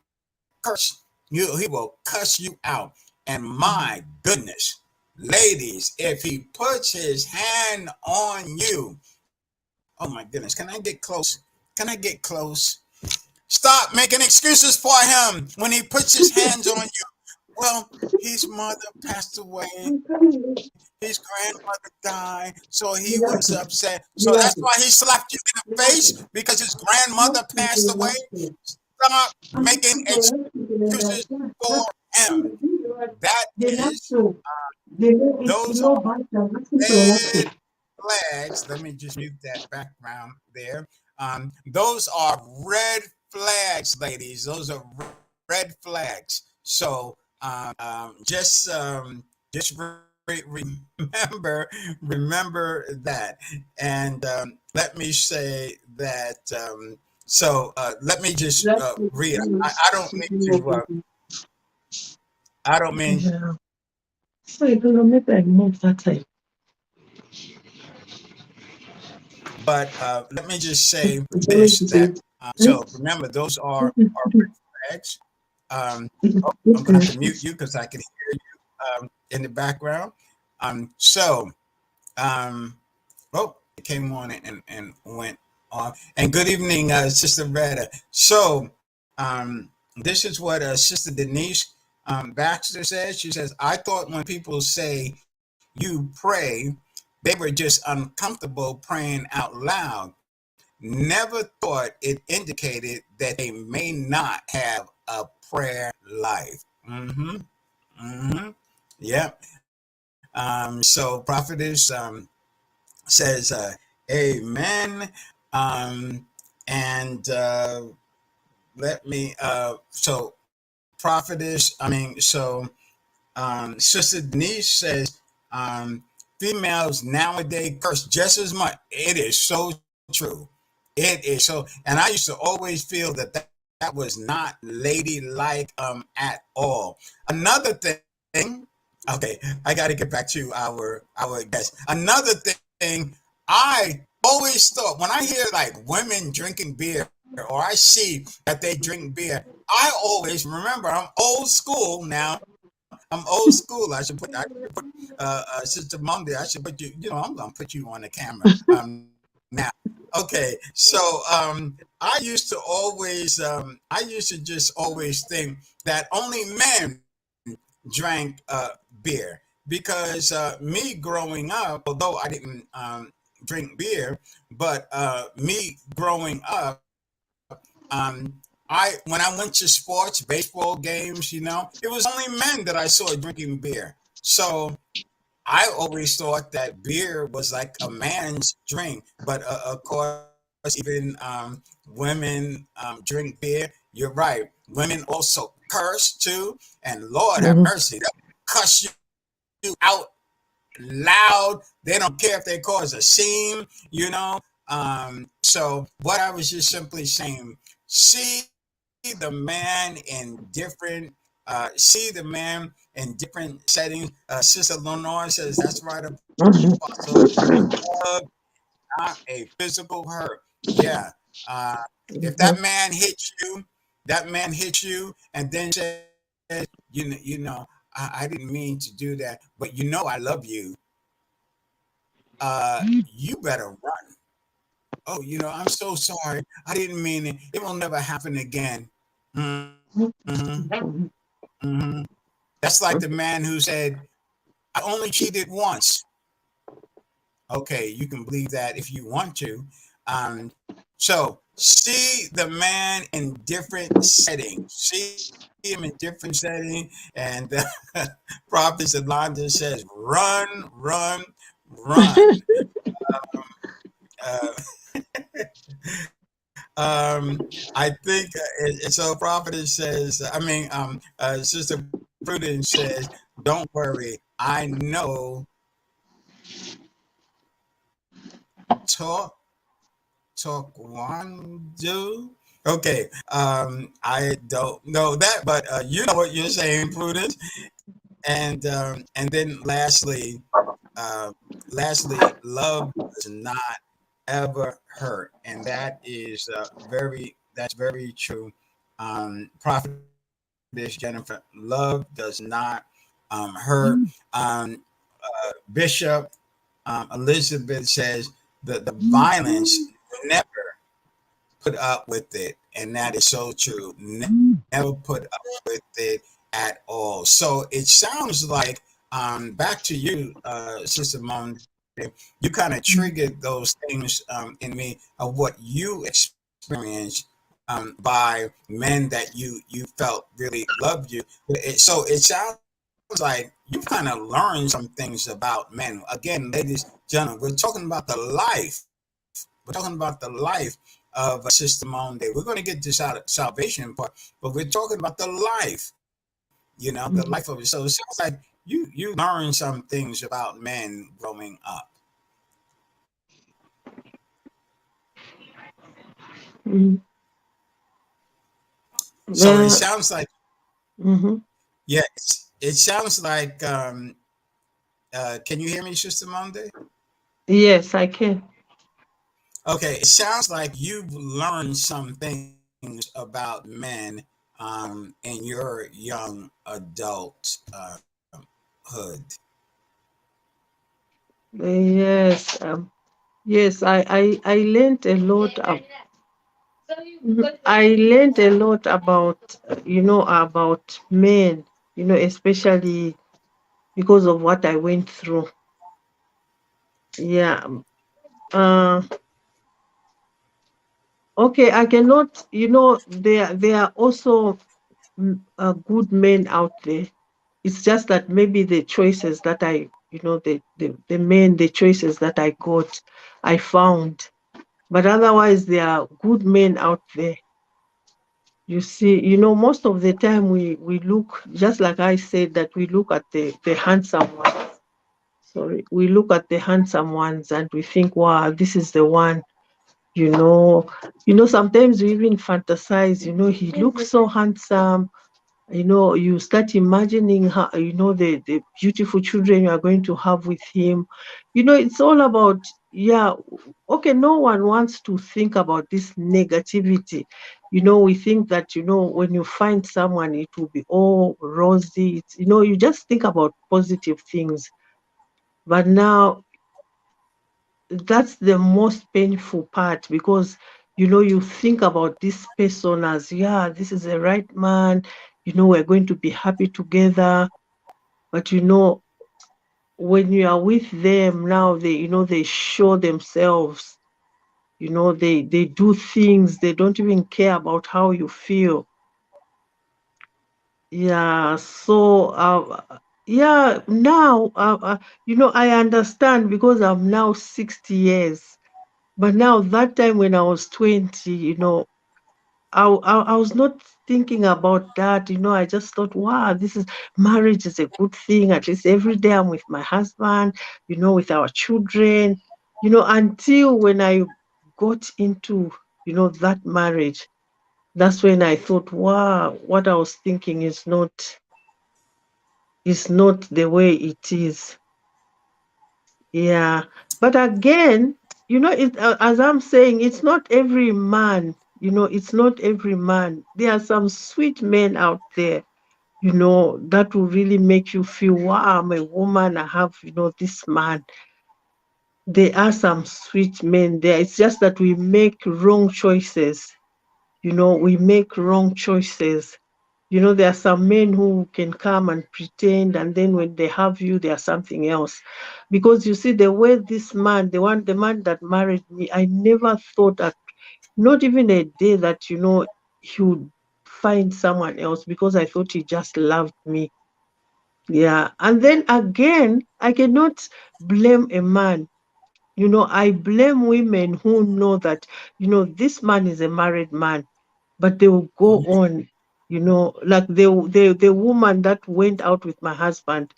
curse you. He will cuss you out. And my
Mm-hmm.
goodness, ladies, if he puts his hand on you, oh my goodness, can I get close? Can I get close? Stop making excuses for him when he puts his hands on you. Well, his mother passed away. His grandmother died, so he was upset. So that's why he slapped you in the face because his grandmother passed away. Stop making excuses for him. That is, those are bad flags, let me just mute that background there. Those are red flags, ladies. Those are red flags. So just remember that. And let me say that. Let me just
Let's
read.
let's
I don't mean to. I don't mean.
yeah. So I don't know, maybe I move that side.
But let me just say
It's always
this:
the
that
same.
so remember, those are flags. Um, I'm going to have to mute you because I can hear you in the background. So, oh, it came on and went on. And good evening, Sister Retta. So, this is what Sister Denise Baxter says. She says, I thought when people say you pray, they were just uncomfortable praying out loud. Never thought it indicated that they may not have a prayer life. Yep. So prophetess says, Amen. Um, and let me. Prophetess. Sister Denise says, um, females nowadays curse just as much. It is so true. It is so, and I used to always feel that was not ladylike at all. Another thing, okay, I got to get back to our guest. Another thing, I always thought when I hear like women drinking beer or I see that they drink beer, I always remember I'm old school now. I'm old school. I should put Sister Monday. I should put you. You know, I'm gonna put you on the camera now. Okay, so I used to always I used to just always think that only men drank beer because me growing up, although I didn't drink beer, but me growing up, I when I went to sports, baseball games, it was only men that I saw drinking beer. So I always thought that beer was like a man's drink, but of course, even women drink beer. You're right. Women also curse too, and Lord have
Mhm.
mercy, they cuss you out loud. They don't care if they cause a scene, So what I was just simply saying, see the man in see the man in different settings. Sister Lenore says that's right, Apostle. Love, not a physical hurt. Yeah. Uh, if
Mhm.
that man hits you and then says, I didn't mean to do that, but I love you. You better run. Oh, I'm so sorry. I didn't mean it. It will never happen again.
Mhm.
Hmm. That's like the man who said, I only cheated once. Okay, you can believe that if you want to. So see the man in different settings. See him in different settings, and Prophet Yolanda says, "Run, run, run." Uh, I think so. Prophet says, Sister Prudence says, "Don't worry, I know talk talk one do." Okay, I don't know that, but you know what you're saying, Prudence. And then uh, love does not ever hurt, and that's very true. Prophetess Jennifer, love does not hurt. Bishop Elizabeth says the violence never put up with it, and that is so true. Never put up with it at all. So it sounds like back to you, Sister Mon. You kind of triggered those things in me of what you experienced by men that you felt really loved you. So it sounds like like you've kind of learned some things about men. Again, ladies, gentlemen, we're talking about the life. We're talking about the life of Sister Monde. We're going to get to salvation part, but we're talking about the life. The life of it. So it sounds like you learned some things about men growing up.
Mm-hmm.
So it sounds like
Mm-hmm.
yes, it sounds like. Can you hear me, Sister Monde?
Yes, I can.
Okay, it sounds like you've learned some things about men in your young adult hood.
Yes, yes, I learned a lot. I learned a lot about, about men, especially because of what I went through. Yeah. Uh, okay, I cannot, there are also good men out there. It's just that maybe the choices that the men, the choices that I got, I found. But otherwise, there are good men out there. You see, most of the time we look, just like I said, that we look at the handsome ones. Sorry, we look at the handsome ones and we think, wow, this is the one. You know, sometimes we even fantasize. He looks so handsome. You start imagining how, the beautiful children you are going to have with him. It's all about, yeah, okay, no one wants to think about this negativity. We think that, when you find someone, it will be all rosy. You just think about positive things. But now that's the most painful part, because you think about this person as, yeah, this is the right man, we're going to be happy together. But when you are with them now, they show themselves. They do things, they don't even care about how you feel. Yeah, so yeah, now I understand, because I'm now 60 years. But now, that time when I was 20, I was not thinking about that. I just thought, wow, marriage is a good thing. At least every day I'm with my husband, with our children, until when I got into, that marriage. That's when I thought, wow, what I was thinking is not the way it is. Yeah. But again, as I'm saying, it's not every man, it's not every man. There are some sweet men out there, that will really make you feel, wow, I'm a woman, I have, this man. There are some sweet men there. It's just that we make wrong choices. We make wrong choices. There are some men who can come and pretend, and then when they have you, they are something else. Because you see, the way this man, the man that married me, I never thought that, not even a day, that, he would find someone else, because I thought he just loved me. Yeah. And then again, I cannot blame a man. I blame women who know that, this man is a married man, but they will go on, like the woman that went out with my husband,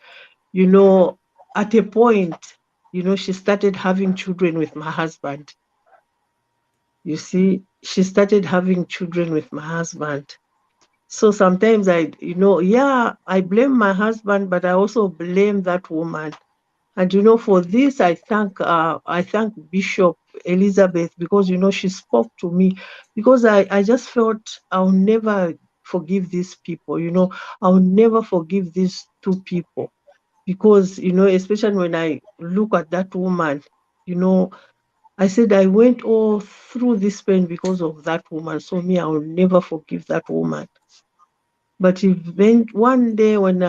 you know, at a point, she started having children with my husband. You see, she started having children with my husband. So sometimes yeah, I blame my husband, but I also blame that woman. And for this, I thank Bishop Elizabeth, because she spoke to me, because I just felt I'll never forgive these people. I'll never forgive these two people, because especially when I look at that woman, you know, I said I went all through this pain because of that woman. So me, I'll never forgive that woman. But one day when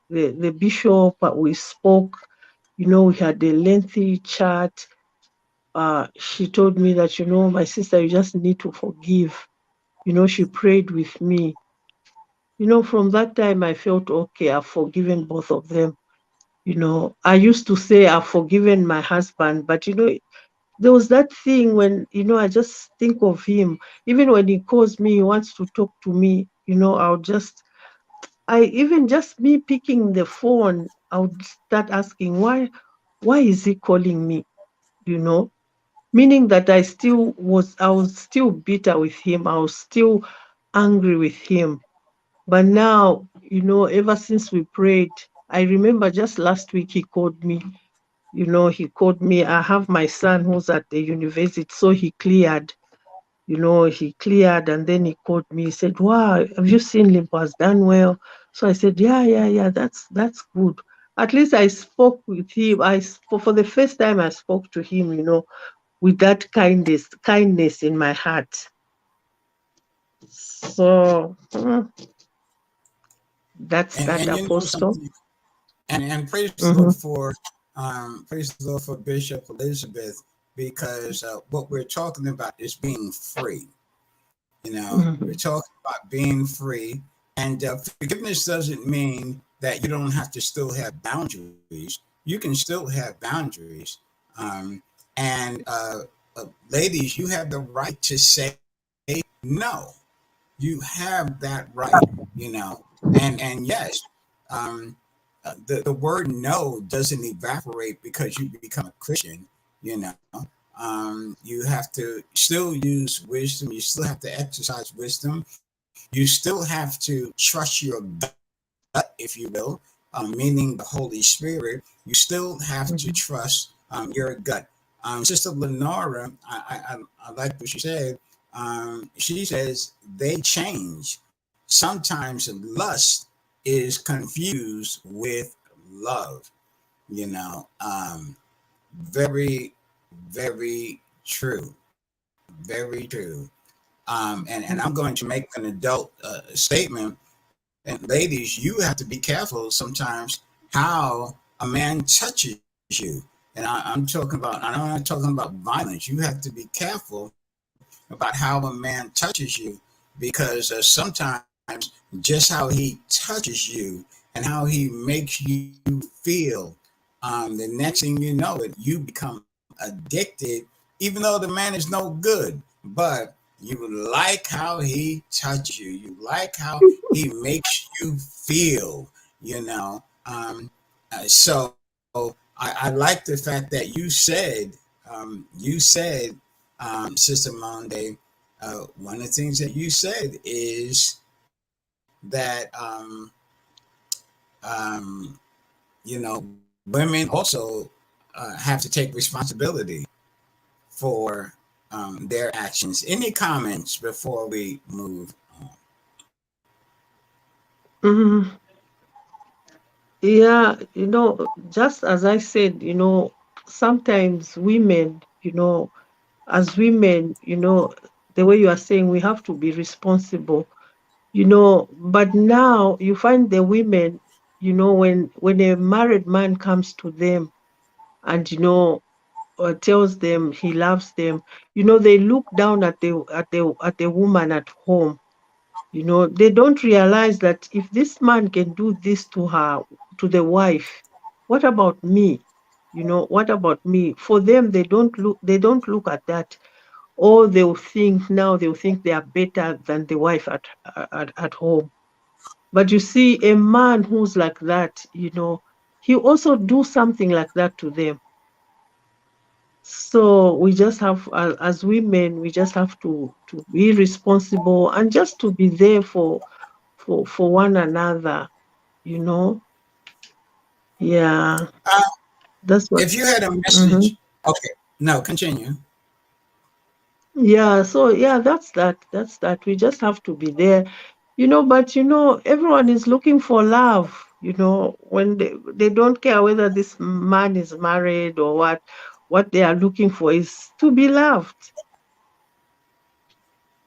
the bishop, we spoke, we had a lengthy chat. She told me that, my sister, you just need to forgive. She prayed with me. From that time I felt okay, I've forgiven both of them. I used to say I've forgiven my husband, but there was that thing when, I just think of him. Even when he calls me, he wants to talk to me, I even just me picking the phone, I would start asking, why is he calling me? You know, Meaning that I was still bitter with him. I was still angry with him. But now, ever since we prayed, I remember just last week he called me. He called me. I have my son who's at the university, so he cleared, and then he called me. He said, "Wow, have you seen Limpo has done well?" So I said, "Yeah, yeah, yeah, that's good." At least I spoke with him. For the first time I spoke to him, with that kindness in my heart. So that's
And
that,
and you know
Apostle.
something, and praise the Lord
Mm-hmm,
for Bishop Elizabeth, because what we're talking about is being free. We're
mm-hmm,
talking about being free, and forgiveness doesn't mean that you don't have to still have boundaries. You can still have boundaries, um, and ladies, you have the right to say no. You have that right, and yes, um, the word no doesn't evaporate because you become a Christian. You know, you have to still use wisdom. You still have to exercise wisdom. You still have to trust your gut, if you will, meaning the Holy Spirit. You still have to
mm-hmm,
trust your gut. Sister Lenora, I like what she said. She says they change. Sometimes lust is confused with love. You know, very, very true. Very true. And I'm going to make an adult statement. And ladies, you have to be careful sometimes how a man touches you. And I'm talking about, I'm not talking about violence. You have to be careful about how a man touches you, because sometimes just how he touches you and how he makes you feel, the next thing you know it, you become addicted, even though the man is no good. But you like how he touches you. You like how he makes you feel, you know. So I like the fact that you said, Sister Monday, one of the things that you said is that, um, women also have to take responsibility for their actions. Any comments before we move on?
mm-hmm. Yeah, just as I said, sometimes women, as women, the way you are saying, we have to be responsible, but now you find the women, when a married man comes to them and, tells them he loves them, they look down at the woman at home. They don't realize that if this man can do this to her, to the wife, what about me? What about me? For them, they don't look at that. Or they'll think they are better than the wife at home. But you see, a man who's like that, he also do something like that to them. So we just have, as women, we just have to be responsible and just to be there for one another. You know, yeah,
Uh,
that's what.
if you had a
Hmm.
message, okay, no, continue.
Yeah, so yeah, that's that. That's that. We just have to be there. But everyone is looking for love. When they don't care whether this man is married or what. What they are looking for is to be loved.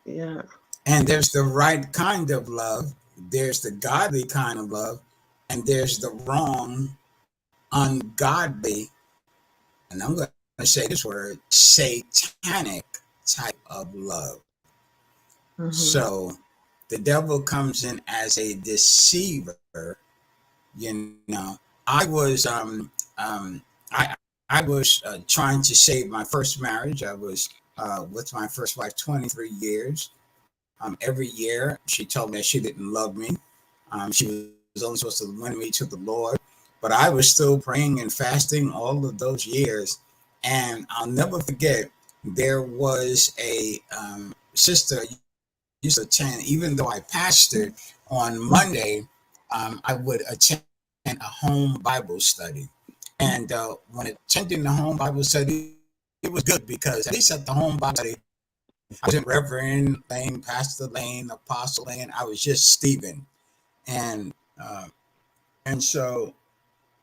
Yeah.
And there's the right kind of love, there's the godly kind of love, and there's the wrong, ungodly, and I'm going to say this word, satanic type of love.
Hmm.
So the devil comes in as a deceiver. You know, I was I was trying to save my first marriage. I was with my first wife 23 years. Every year she told me that she didn't love me. She was only supposed to win me to the Lord, but I was still praying and fasting all of those years. And I'll never forget, there was a sister I used to attend, even though I pastored on Monday. I would attend a home Bible study. And when attending the home Bible study, it was good because at least at the home Bible study, I wasn't Reverend Lane, Pastor Lane, Apostle Lane. I was just Stephen. And and so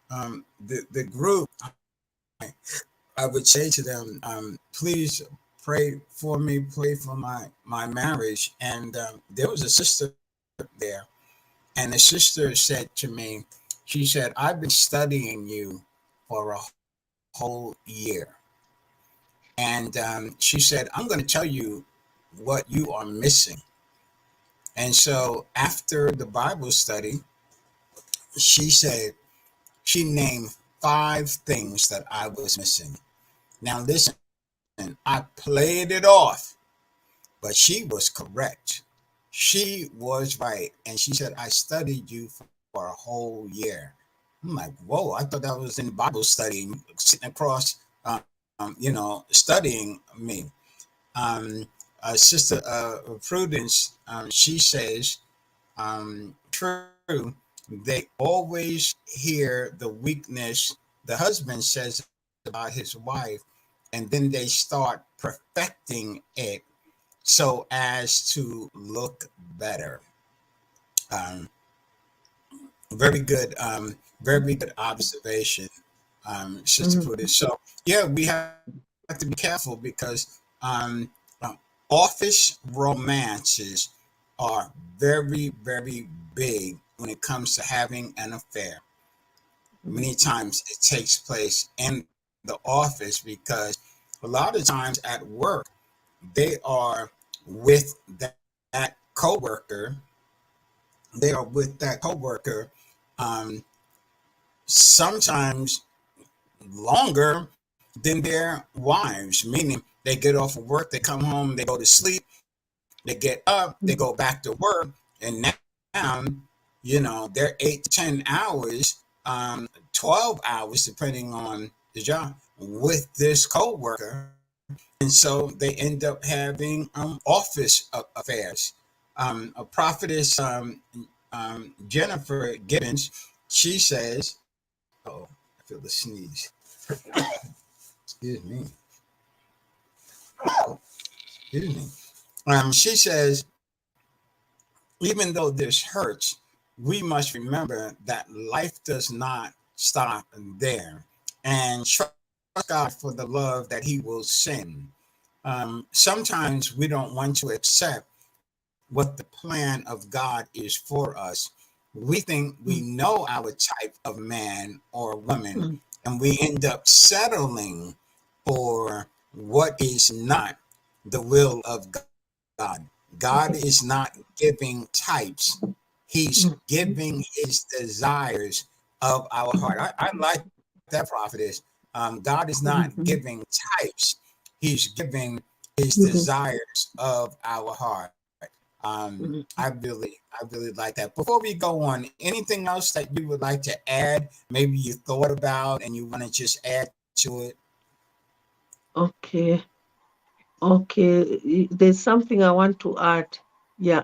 the group, I would say to them, please pray for me, pray for my marriage. And there was a sister there, and the sister said to me, she said, I've been studying you for a whole year. And she said, I'm going to tell you what you are missing. And so after the Bible study, she said, she named 5 things that I was missing. Now, listen, I played it off, but she was correct. She was right. And she said, I studied you for a whole year. I'm like, whoa, I thought that was in Bible study, sitting across, studying me. Sister Prudence, she says, true, they always hear the weakness the husband says about his wife, and then they start perfecting it so as to look better. Um, very good observation, Sister
Mhm.
Prudence. So yeah, we have to be careful because office romances are very big when it comes to having an affair. Many times it takes place in the office because a lot of times at work they are with that coworker. They are with that coworker. Um, Sometimes longer than their wives, meaning they get off of work, they come home, they go to sleep, they get up, they go back to work, and now, they're 8 to 10 hours, 12 hours, depending on the job, with this coworker. And so they end up having office affairs. A prophetess, Jennifer Gibbons, she says, oh, I feel the sneeze. Excuse me. Excuse me. She says, even though this hurts, we must remember that life does not stop there, and trust God for the love that He will send. Sometimes we don't want to accept what the plan of God is for us. We think we know our type of man or woman, and we end up settling for what is not the will of God. God is not giving types, He's giving His desires of our heart. I like that, prophetess. God is not giving types, He's giving His desires of our heart. I really like that. Before we go on, anything else that you would like to add? Maybe you thought about and you want to just add to it.
Okay, okay. There's something I want to add. Yeah.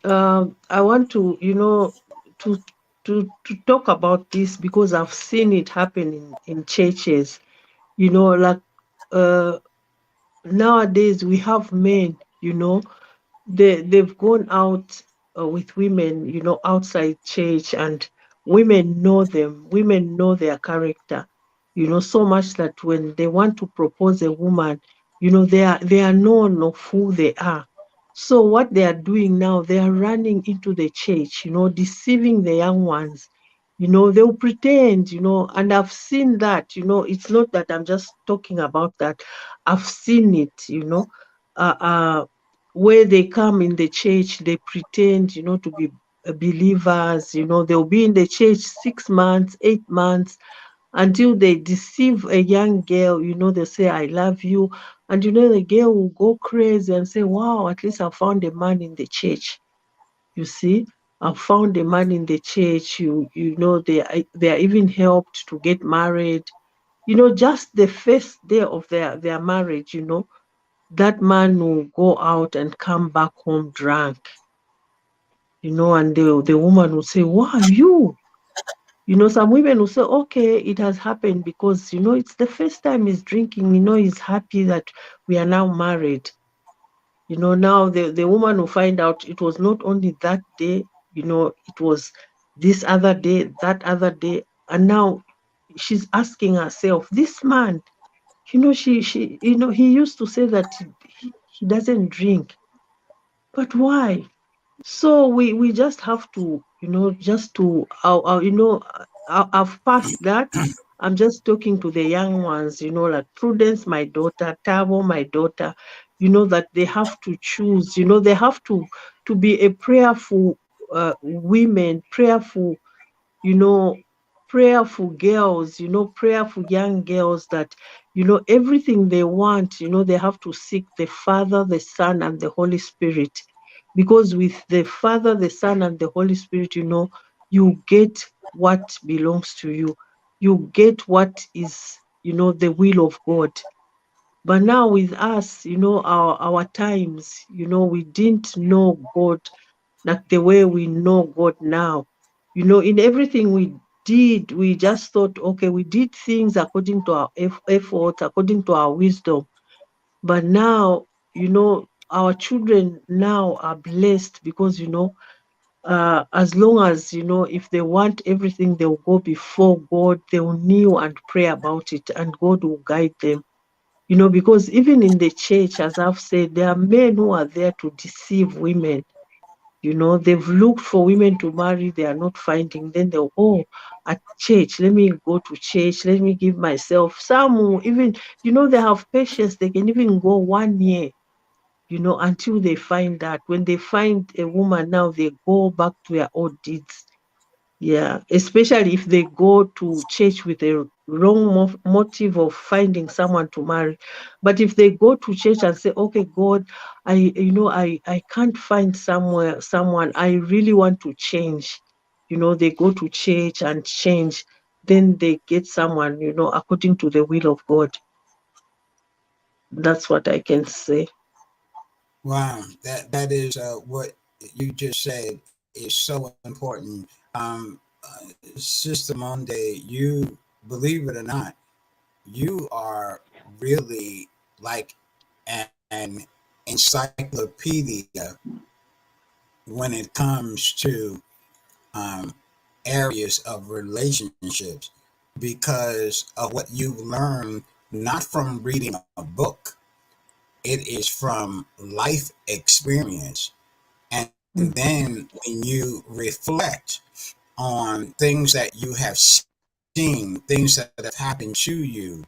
I want to, to to talk about this because I've seen it happen in churches. Like uh, nowadays we have men. They've gone out with women, outside church, and women know them. Women know their character, so much that when they want to propose a woman, they are known of who they are. So what they are doing now, they are running into the church, deceiving the young ones. They'll pretend, and I've seen that. It's not that I'm just talking about that. I've seen it. Uh, uh, where they come in the church, they pretend, to be believers. They'll be in the church 6 months, 8 months, until they deceive a young girl. They say, I love you. And, the girl will go crazy and say, wow, at least I found a man in the church. You see, I found a man in the church. They are even helped to get married. Just the first day of their marriage, that man will go out and come back home drunk, and the woman will say, why you? Some women will say, okay, it has happened because, it's the first time he's drinking, he's happy that we are now married. Now the woman will find out it was not only that day, it was this other day, that other day. And now she's asking herself, this man, he used to say that he doesn't drink, but why? So we just have to, just to, I've passed that. I'm just talking to the young ones, like Prudence, my daughter, Tabo, my daughter, that they have to choose, they have to be a prayerful women, you know, prayerful girls, prayerful young girls that, everything they want, they have to seek the Father, the Son, and the Holy Spirit. Because with the Father, the Son, and the Holy Spirit, you get what belongs to you. You get what is, the will of God. But now with us, our times, we didn't know God like the way we know God now. In everything we did, we just thought, okay, we did things according to our effort, according to our wisdom. But now, our children now are blessed because, as long as, if they want everything, they'll go before God, they'll kneel and pray about it, and God will guide them. Because even in the church, as I've said, there are men who are there to deceive women. They've looked for women to marry, they are not finding. Then they'll, oh, at church, let me go to church, let me give myself. Some will even, they have patience, they can even go 1 year, until they find that. When they find a woman now, they go back to their old deeds. Yeah, especially if they go to church with a wrong motive of finding someone to marry. But if they go to church and say, okay, God, I can't find someone, I really want to change. They go to church and change, then they get someone, according to the will of God. That's what I can say.
Wow, that is what you just said is so important. Sister Monday, you believe it or not, you are really like an encyclopedia when it comes to um, areas of relationships because of what you've learned, not from reading a book, it is from life experience. And
Mm,
then when you reflect on things that you have seen, things that have happened to you,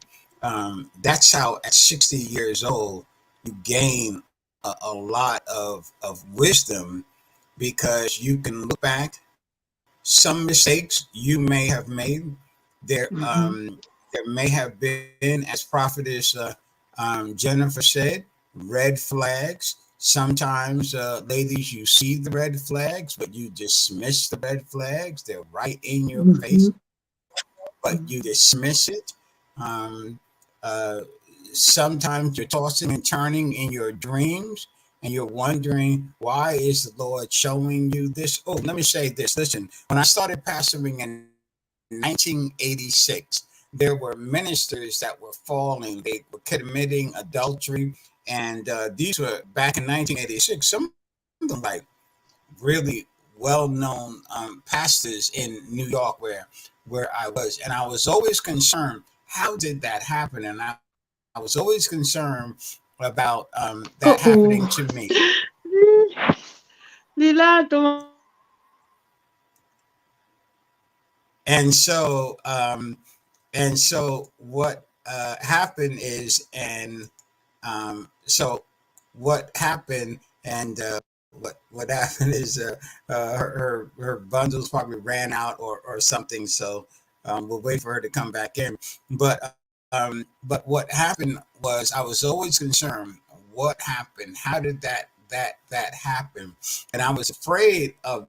that's how at 60 years old you gain a lot of wisdom because you can look back some mistakes you may have made. There,
mhm,
there may have been, as prophetess Jennifer said, red flags. Sometimes, ladies, you see the red flags, but you dismiss the red flags. They're right in your
mhm,
face, but you dismiss it. Um, uh, Sometimes you're tossing and turning in your dreams and you're wondering, why is the Lord showing you this? Oh, let me say this. Listen, when I started pastoring in 1986, there were ministers that were falling. They were committing adultery. And these were back in 1986. Some of them like really well-known pastors in New York where I was. And I was always concerned, how did that happen? And I was always concerned about that happening to me.
oh, Lilato.
And so, what happened is, and so what happened and what happened is her bundles probably ran out or something. So we'll wait for her to come back in. But what happened was I was always concerned. What happened? How did that happen? And I was afraid of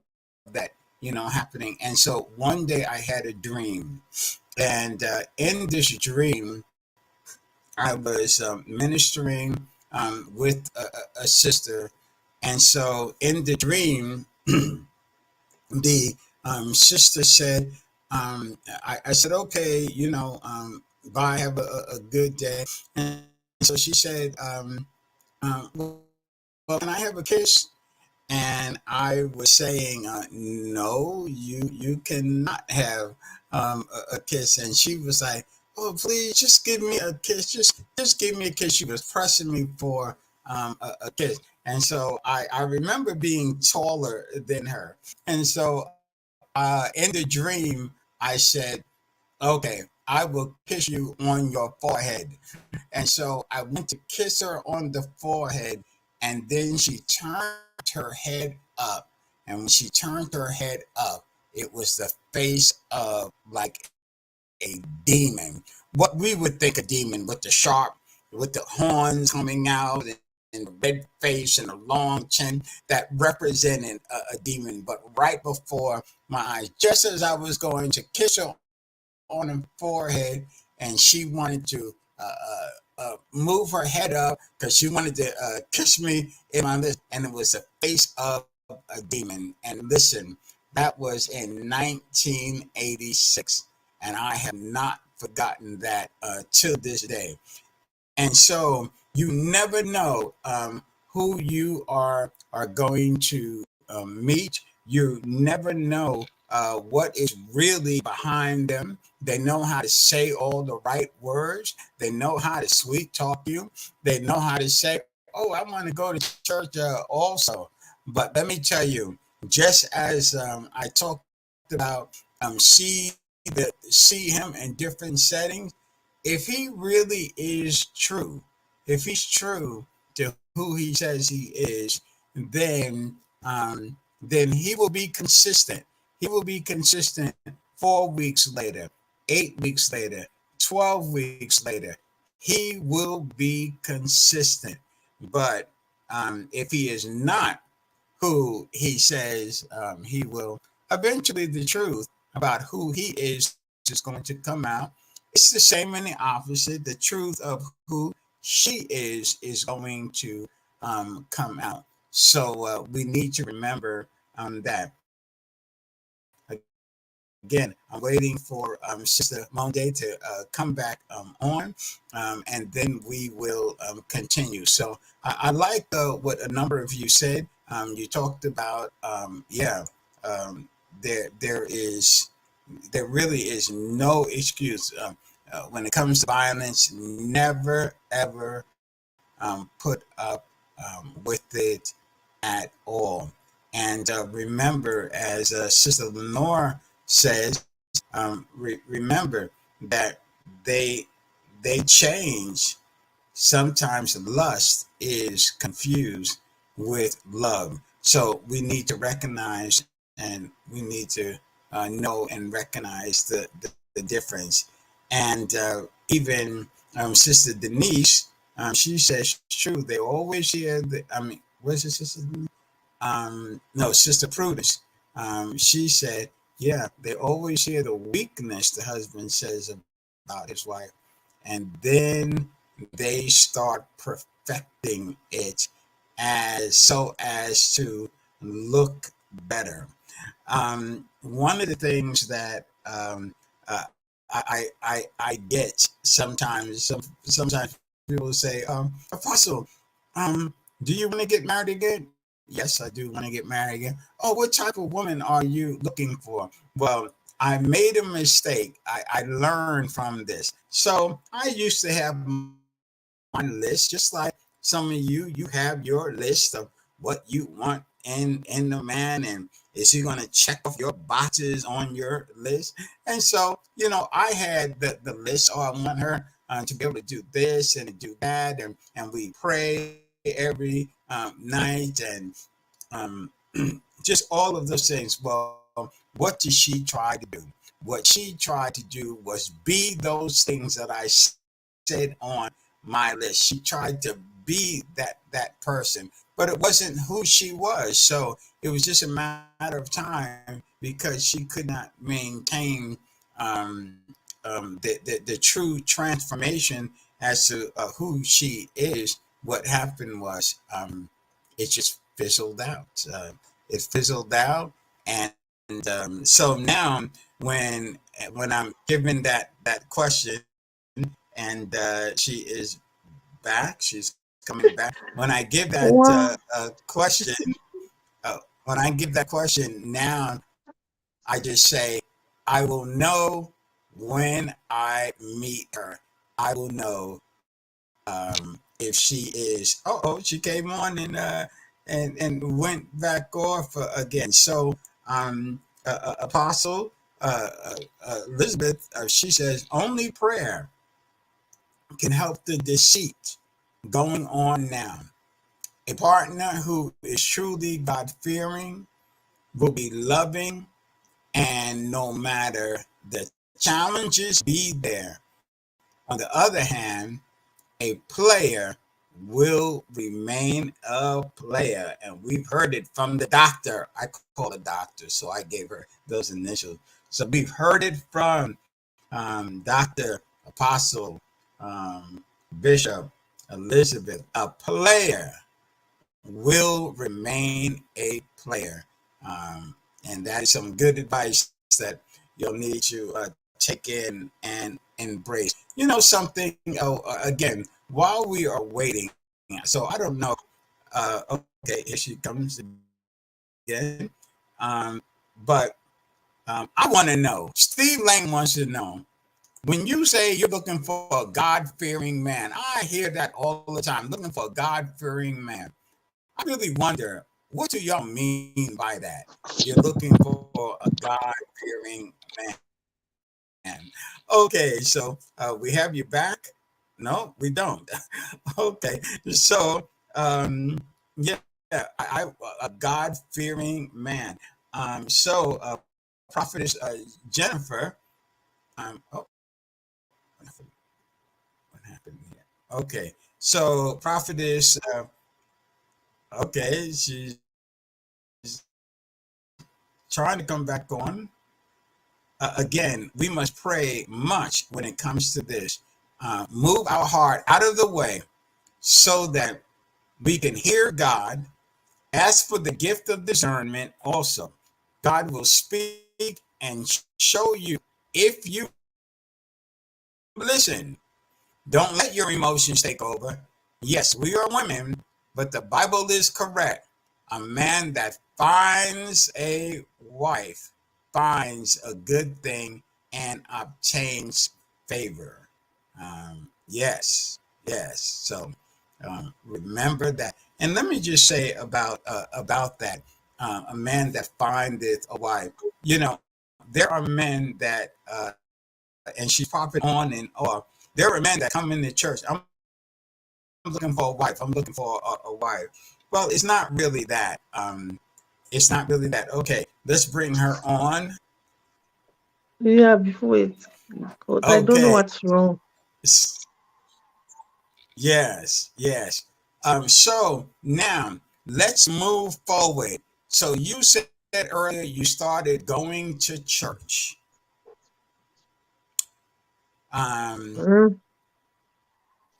that, happening. And so one day I had a dream, and in this dream, I was ministering with a sister, and so in the dream, the sister said, I said, okay, bye, have a good day. And so she said, well, can I have a kiss? And I was saying, no, you cannot have a kiss. And she was like, oh, please, just give me a kiss. Just give me a kiss. She was pressing me for a kiss. And so I remember being taller than her. And so in the dream, I said, okay, I will kiss you on your forehead. And so I went to kiss her on the forehead, and then she turned her head up. And when she turned her head up, it was the face of like a demon. What we would think a demon, with the horns coming out and the red face and the long chin, that represented a demon. But right before my eyes, just as I was going to kiss her on the forehead, and she wanted to move her head up because she wanted to kiss me in my lips, and it was the face of a demon. And listen, that was in 1986, and I have not forgotten that till this day. And so you never know who you are going to meet. You never know what is really behind them. They know how to say all the right words. They know how to sweet talk you. They know how to say, "Oh, I want to go to church also." But let me tell you, just as I talked about, see him in different settings. If he really is true, if he's true to who he says he is, then then he will be consistent. He will be consistent 4 weeks later, 8 weeks later, 12 weeks later. He will be consistent. But if he is not who he says he will, eventually the truth about who he is going to come out. It's the same in the opposite. The truth of who she is going to come out. So we need to remember that. Again, I'm waiting for Sister Monde to come back on, and then we will continue. So I like what a number of you said. You talked about, um, there is, there really is no excuse when it comes to violence. Never ever put up with it at all. And remember, as Sister Lenore says, remember that they they change. Sometimes lust is confused with love. So we need to recognize, and we need to know and recognize the difference. And even Sister Denise, she says true. They always hear what's it, Sister Denise? No, Sister Prudence. She said, yeah, they always hear the weakness the husband says about his wife, and then they start perfecting it as so as to look better. One of the things that I get sometimes, sometimes people say, Apostle, um, do you want to get married again? Yes, I do want to get married again. Oh, what type of woman are you looking for? Well, I made a mistake. I learned from this. So I used to have my list, just like some of you have your list of what you want in the man, and is he going to check off your boxes on your list? And so, I had the list. Oh, I want her to be able to do this and do that, and we prayed, every night, and um, just all of those things. Well, what did she try to do? What she tried to do was be those things that I said on my list. She tried to be that person, but it wasn't who she was. So it was just a matter of time because she could not maintain the true transformation as to who she is. What happened was it just fizzled out. It fizzled out, and so now when when I'm given that question, and she is back, she's coming back. When I give that
Wow.
question, when I give that question, now I just say, I will know when I meet her. I will know if she is. Oh, she came on and went back off again. So, Apostle Elizabeth, she says only prayer can help the deceit going on now. A partner who is truly God fearing will be loving, and no matter the challenges be there. On the other hand, a player will remain a player. And we've heard it from the doctor. I call her doctor, so I gave her those initials. So we've heard it from Dr. Apostle, Bishop Elizabeth. A player will remain a player. And that is some good advice that you'll need to take in and embrace. You know something, again, while we are waiting, so I don't know, okay, here she comes again. But I want to know, Steve Lang wants to know, when you say you're looking for a God-fearing man, I hear that all the time, looking for a God-fearing man. I really wonder, what do y'all mean by that? You're looking for a God-fearing man. Okay, so we have you back? No, we don't. Okay, so yeah, I a God-fearing man. So Prophetess Jennifer, oh, what happened here? Okay, so Prophetess, okay, she's trying to come back on. Again, we must pray much when it comes to this. Move our heart out of the way so that we can hear God. Ask for the gift of discernment also. God will speak and show you if you listen. Don't let your emotions take over. Yes, we are women, but the Bible is correct. A man that finds a wife finds a good thing and obtains favor. Yes, yes. So remember that. And let me just say about that. A man that findeth a wife. You know, there are men that, and she's popping on and off. There are men that come into church. I'm looking for a wife. I'm looking for a wife. Well, it's not really that. It's not really that. Okay, let's bring her on.
Yeah, before it goes, I
Okay.
don't know what's wrong.
Yes, yes. So now let's move forward. So you said earlier you started going to church. Um,
Mm.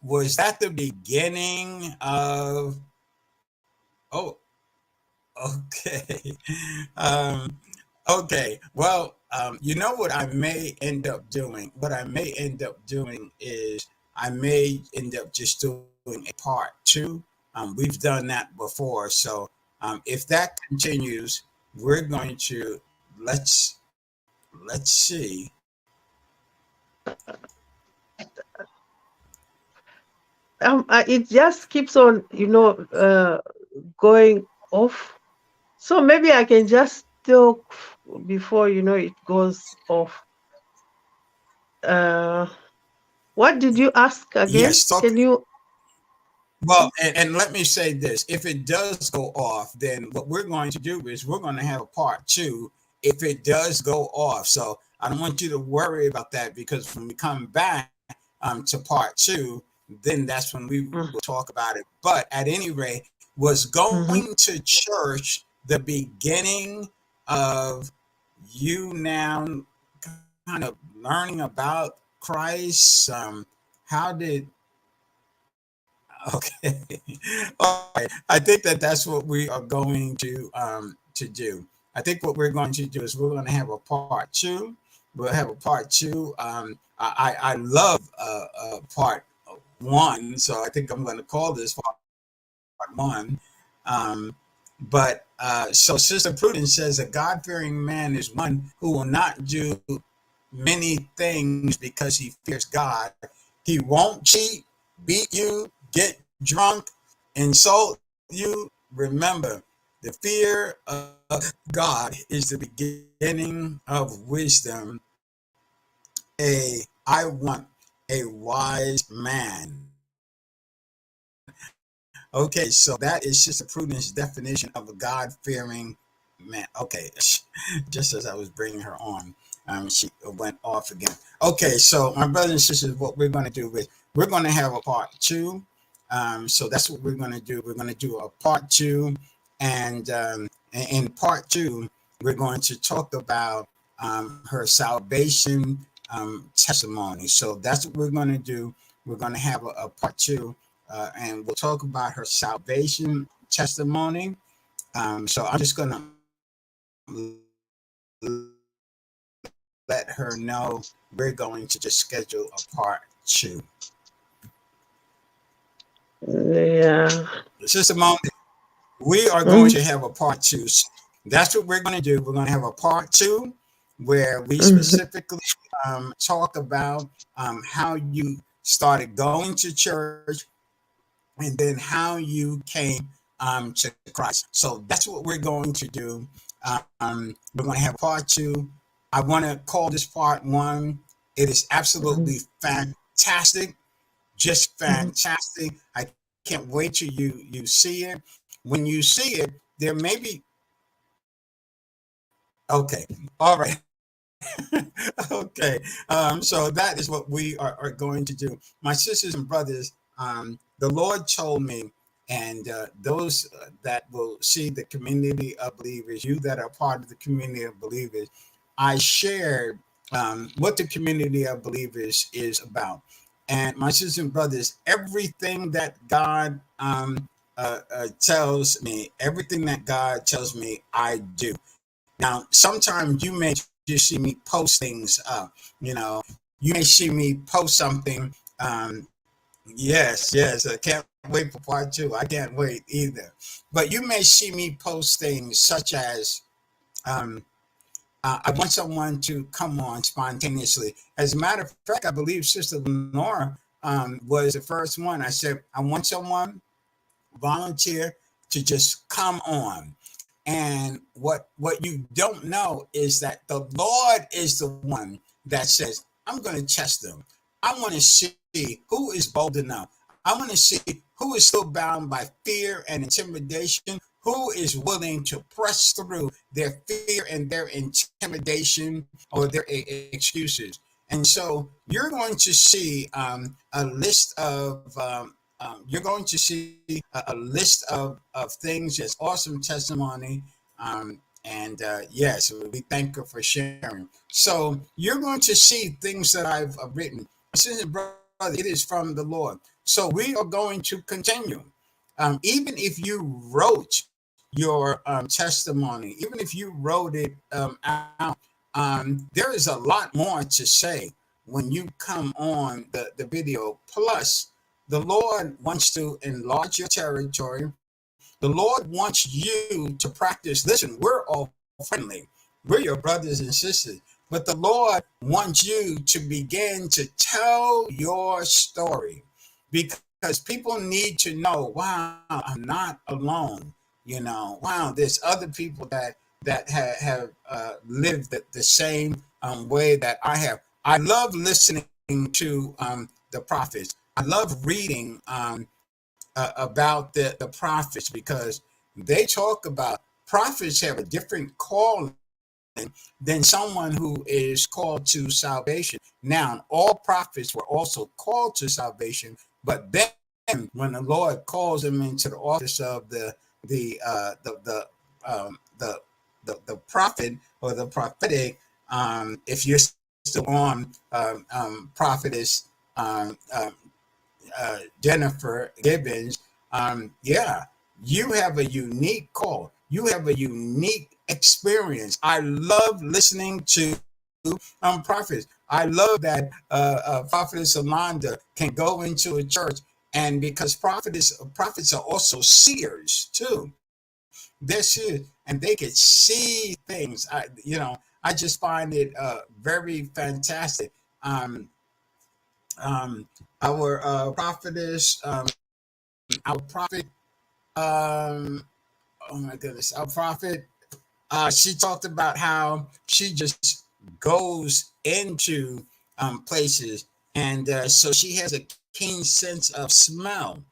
was that the beginning of? Oh, okay. Um, okay. Well, you know what I may end up doing? What I may end up doing is I may end up just doing a part two. We've done that before, so if that continues, we're going to let's see.
It just keeps on, going off. So maybe I can just talk before it goes off. Uh, what did you ask again?
Yes, talk.
Can you?
Well, and let me say this: if it does go off, then what we're going to do is we're going to have a part two. If it does go off, so I don't want you to worry about that because when we come back to part two, then that's when we
Mm,
will talk about it. But at any rate, was
mhm,
going to church the beginning of you now kind of learning about Christ. How did Okay. All right. I think that that's what we are going to do. I think what we're going to do is we're going to have a part two. We'll have a part two. I love part one, so I think I'm going to call this part one. Um, but so Sister Prudence says a God fearing man is one who will not do many things because he fears God. He won't cheat, beat you, get drunk, insult you. Remember, the fear of God is the beginning of wisdom. I want a wise man. Okay, so that is Sister Prudence definition of a God fearing man. Okay, just as I was bringing her on, she went off again. Okay, so my brothers and sisters, what we're going to do is we're going to have a part two. So that's what we're going to do. We're going to do a part two, and in part two, we're going to talk about her salvation testimony. So that's what we're going to do. We're going to have a part two, and we'll talk about her salvation testimony. So I'm just going to let her know we're going to just schedule a part two.
yeah.
Sister Mom, we are going
Mm,
to have a part two. That's what we're going to do. We're going to have a part two where we
mhm,
specifically talk about how you started going to church and then how you came to Christ. So that's what we're going to do. We're going to have part two. I want to call this part one. It is
mhm,
absolutely fantastic, just
mhm.
fantastic. I can't wait till you see it. When you see it, there may be okay. All right. Okay. So that is what we are going to do. My sisters and brothers, the Lord told me, and those that will see the community of believers, you that are part of the community of believers, I shared what the community of believers is about. And my sisters and brothers, everything that God tells me, everything that God tells me, I do. Now, sometimes you may just see me post things up. You know, you may see me post something. Yes, I can't wait for part two. I can't wait either. But you may see me post things such as, um, I want someone to come on spontaneously. As a matter of fact, I believe Sister Lenora was the first one. I said, I want someone volunteer to just come on. And what you don't know is that the Lord is the one that says, I'm going to test them. I want to see who is bold enough. I want to see who is still bound by fear and intimidation, who is willing to press through their fear and their intimidation or their excuses. And so you're going to see a list of you're going to see a list of things. Just awesome testimony. And yes, we thank her for sharing. So you're going to see things that I've written. Sister, brother, it is from the Lord. So we are going to continue. Even if you wrote your testimony, even if you wrote it out, there is a lot more to say when you come on the video. Plus, the Lord wants to enlarge your territory. The Lord wants you to practice. Listen, we're all friendly. We're your brothers and sisters. But the Lord wants you to begin to tell your story because people need to know, wow, I'm not alone. You know, wow, there's other people that have lived the same way that I have. I love listening to the prophets. I love reading about the prophets, because they talk about prophets have a different calling than someone who is called to salvation. Now, all prophets were also called to salvation, but then when the Lord calls them into the office of the the the prophet or the prophetic, if you're still on prophetess Jennifer Gibbons, yeah, you have a unique call. You have a unique experience. I love listening to prophets. I love that prophetess Amanda can go into a church, and because prophets are also seers too. They're seers, and they could see things. I just find it very fantastic. Um, our prophetess, our prophet, um, oh my goodness, our prophet, she talked about how she just goes into places, and so she has a keen sense of smell,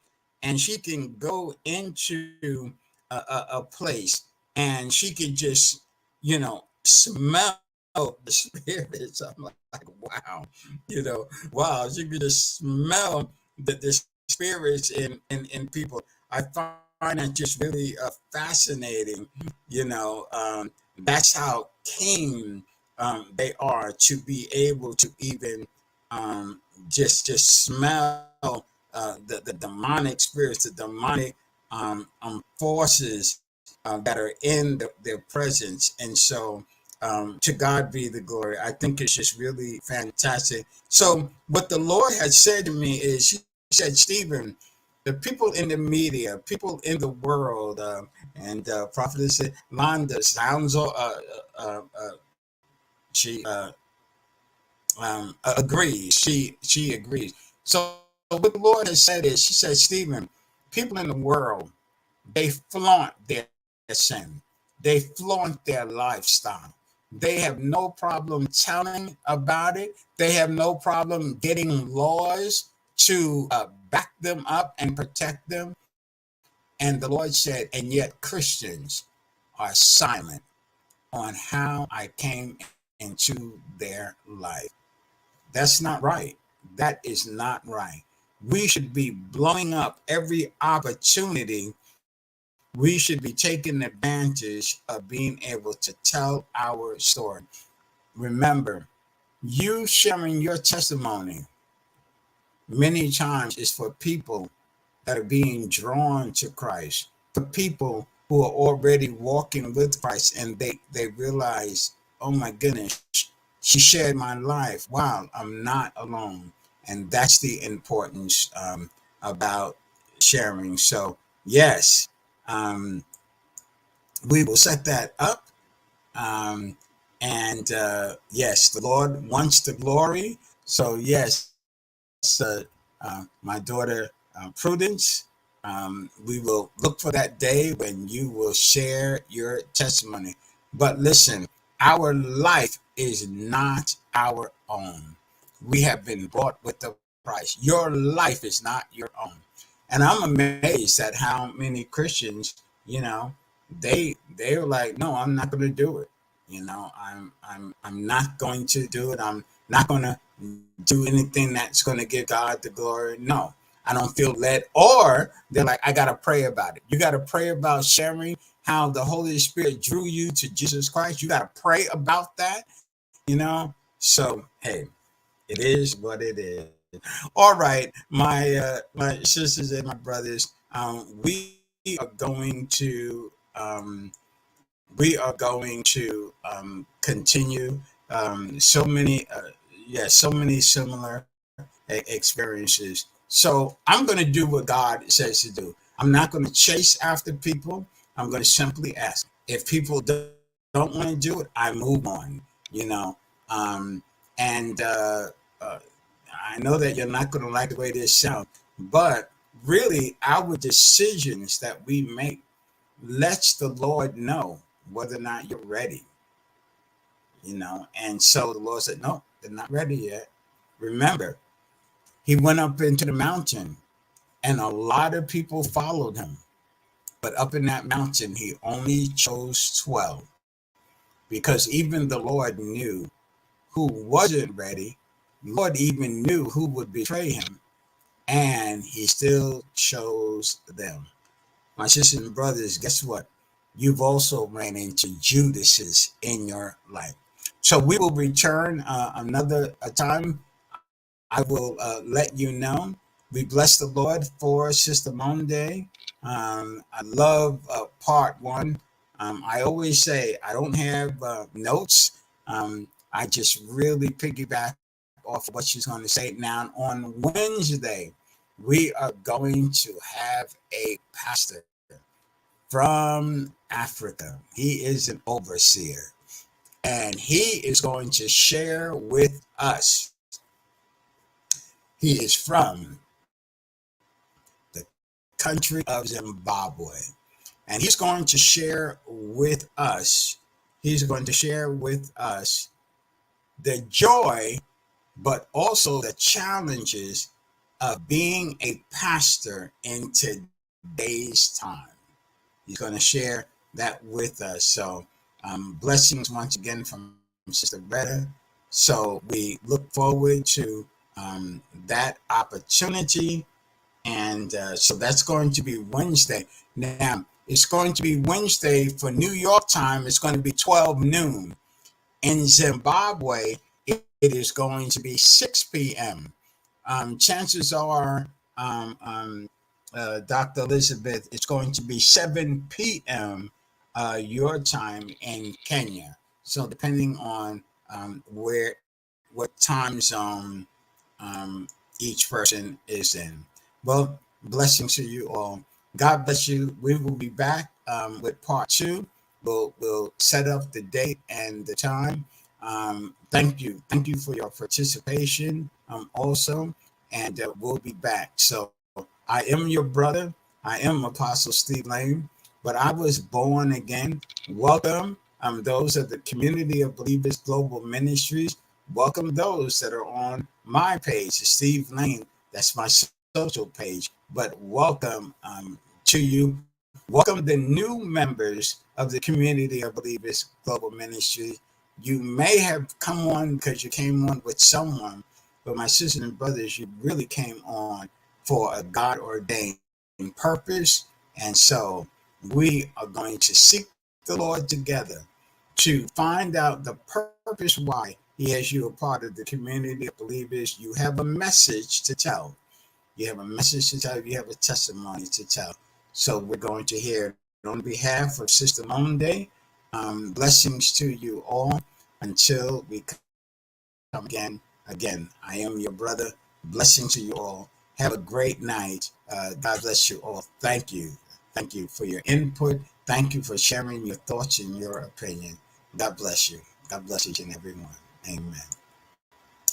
and she can go into a place, and she can just, smell the spirits. I'm like, wow, wow, she can just smell the spirits in people. I find that just really fascinating. That's how keen they are to be able to even just smell the demonic spirits, the demonic forces that are in their presence. And so to God be the glory. I think it's just really fantastic. So what the Lord has said to me is, He said, Stephen, the people in the media, people in the world, and Prophetess Londa sounds, she agrees. She agrees. So what the Lord has said is, she said, Stephen, people in the world, they flaunt their sin. They flaunt their lifestyle. They have no problem telling about it. They have no problem getting laws to back them up and protect them. And the Lord said, and yet Christians are silent on how I came into their life. That's not right. That is not right. We should be blowing up every opportunity. We should be taking advantage of being able to tell our story. Remember, you sharing your testimony many times is for people that are being drawn to Christ, for people who are already walking with Christ, and they realize, oh my goodness, she shared my life. Wow, I'm not alone. And that's the importance about sharing. So, yes, um, we will set that up. Um, and yes, the Lord wants the glory. So, yes, my daughter Prudence, we will look for that day when you will share your testimony. But listen, our life is not our own. We have been bought with a price. Your life is not your own. And I'm amazed at how many Christians, they were like, no, I'm not going to do it. I'm not going to do it. I'm not going to do anything that's going to give God the glory. No, I don't feel led. Or they're like, I got to pray about it. You got to pray about sharing how the Holy Spirit drew you to Jesus Christ. You got to pray about that. So, hey, it is what it is. All right, my sisters and my brothers, we are going to continue so many so many similar experiences. So I'm going to do what God says to do. I'm not going to chase after people. I'm going to simply ask. If people don't want to do it, I move on. You know, um, and I know that you're not going to like the way this sounds, but really, our decisions that we make lets the Lord know whether or not you're ready. And so the Lord said, no, they're not ready yet. Remember, he went up into the mountain and a lot of people followed him. But up in that mountain, he only chose 12 because even the Lord knew who wasn't ready. The Lord even knew who would betray him, and he still chose them. My sisters and brothers, guess what? You've also ran into Judases in your life. So we will return another time. I will let you know. We bless the Lord for Sister Monde. I love part one. I always say I don't have notes. I just really piggyback off of what she's going to say. Now, on Wednesday, we are going to have a pastor from Africa. He is an overseer, and he is going to share with us. He is from the country of Zimbabwe, and he's going to share with us. He's going to share with us the joy, but also the challenges of being a pastor in today's time. He's going to share that with us. So, blessings once again from Sister Retta. So, we look forward to that opportunity. And so that's going to be Wednesday. Now, it's going to be Wednesday for New York time. It's going to be 12 noon. In Zimbabwe, it is going to be 6 p.m. Chances are, Dr. Elizabeth, it's going to be 7 p.m. Your time in Kenya. So depending on what time zone each person is in. Well, blessings to you all. God bless you. We will be back with part two. We'll set up the date and the time. Thank you for your participation. Also, and we'll be back. So I am your brother. I am Apostle Steve Lane, but I was born again. Welcome. Those of the Community of Believers Global Ministries. Welcome those that are on my page, Steve Lane. That's my social page. But welcome to you. Welcome the new members of the Community of Believers Global Ministry. You may have come on because you came on with someone, but my sisters and brothers, you really came on for a God ordained purpose. And so we are going to seek the Lord together to find out the purpose why He has you a part of the Community of Believers. You have a message to tell. You have a message to tell. You have a testimony to tell. So we're going to hear it on behalf of Sister Monde. Blessings to you all until we come again. Again, I am your brother. Blessings to you all. Have a great night. God bless you all. Thank you. Thank you for your input. Thank you for sharing your thoughts and your opinion. God bless you. God bless each and every one. Amen.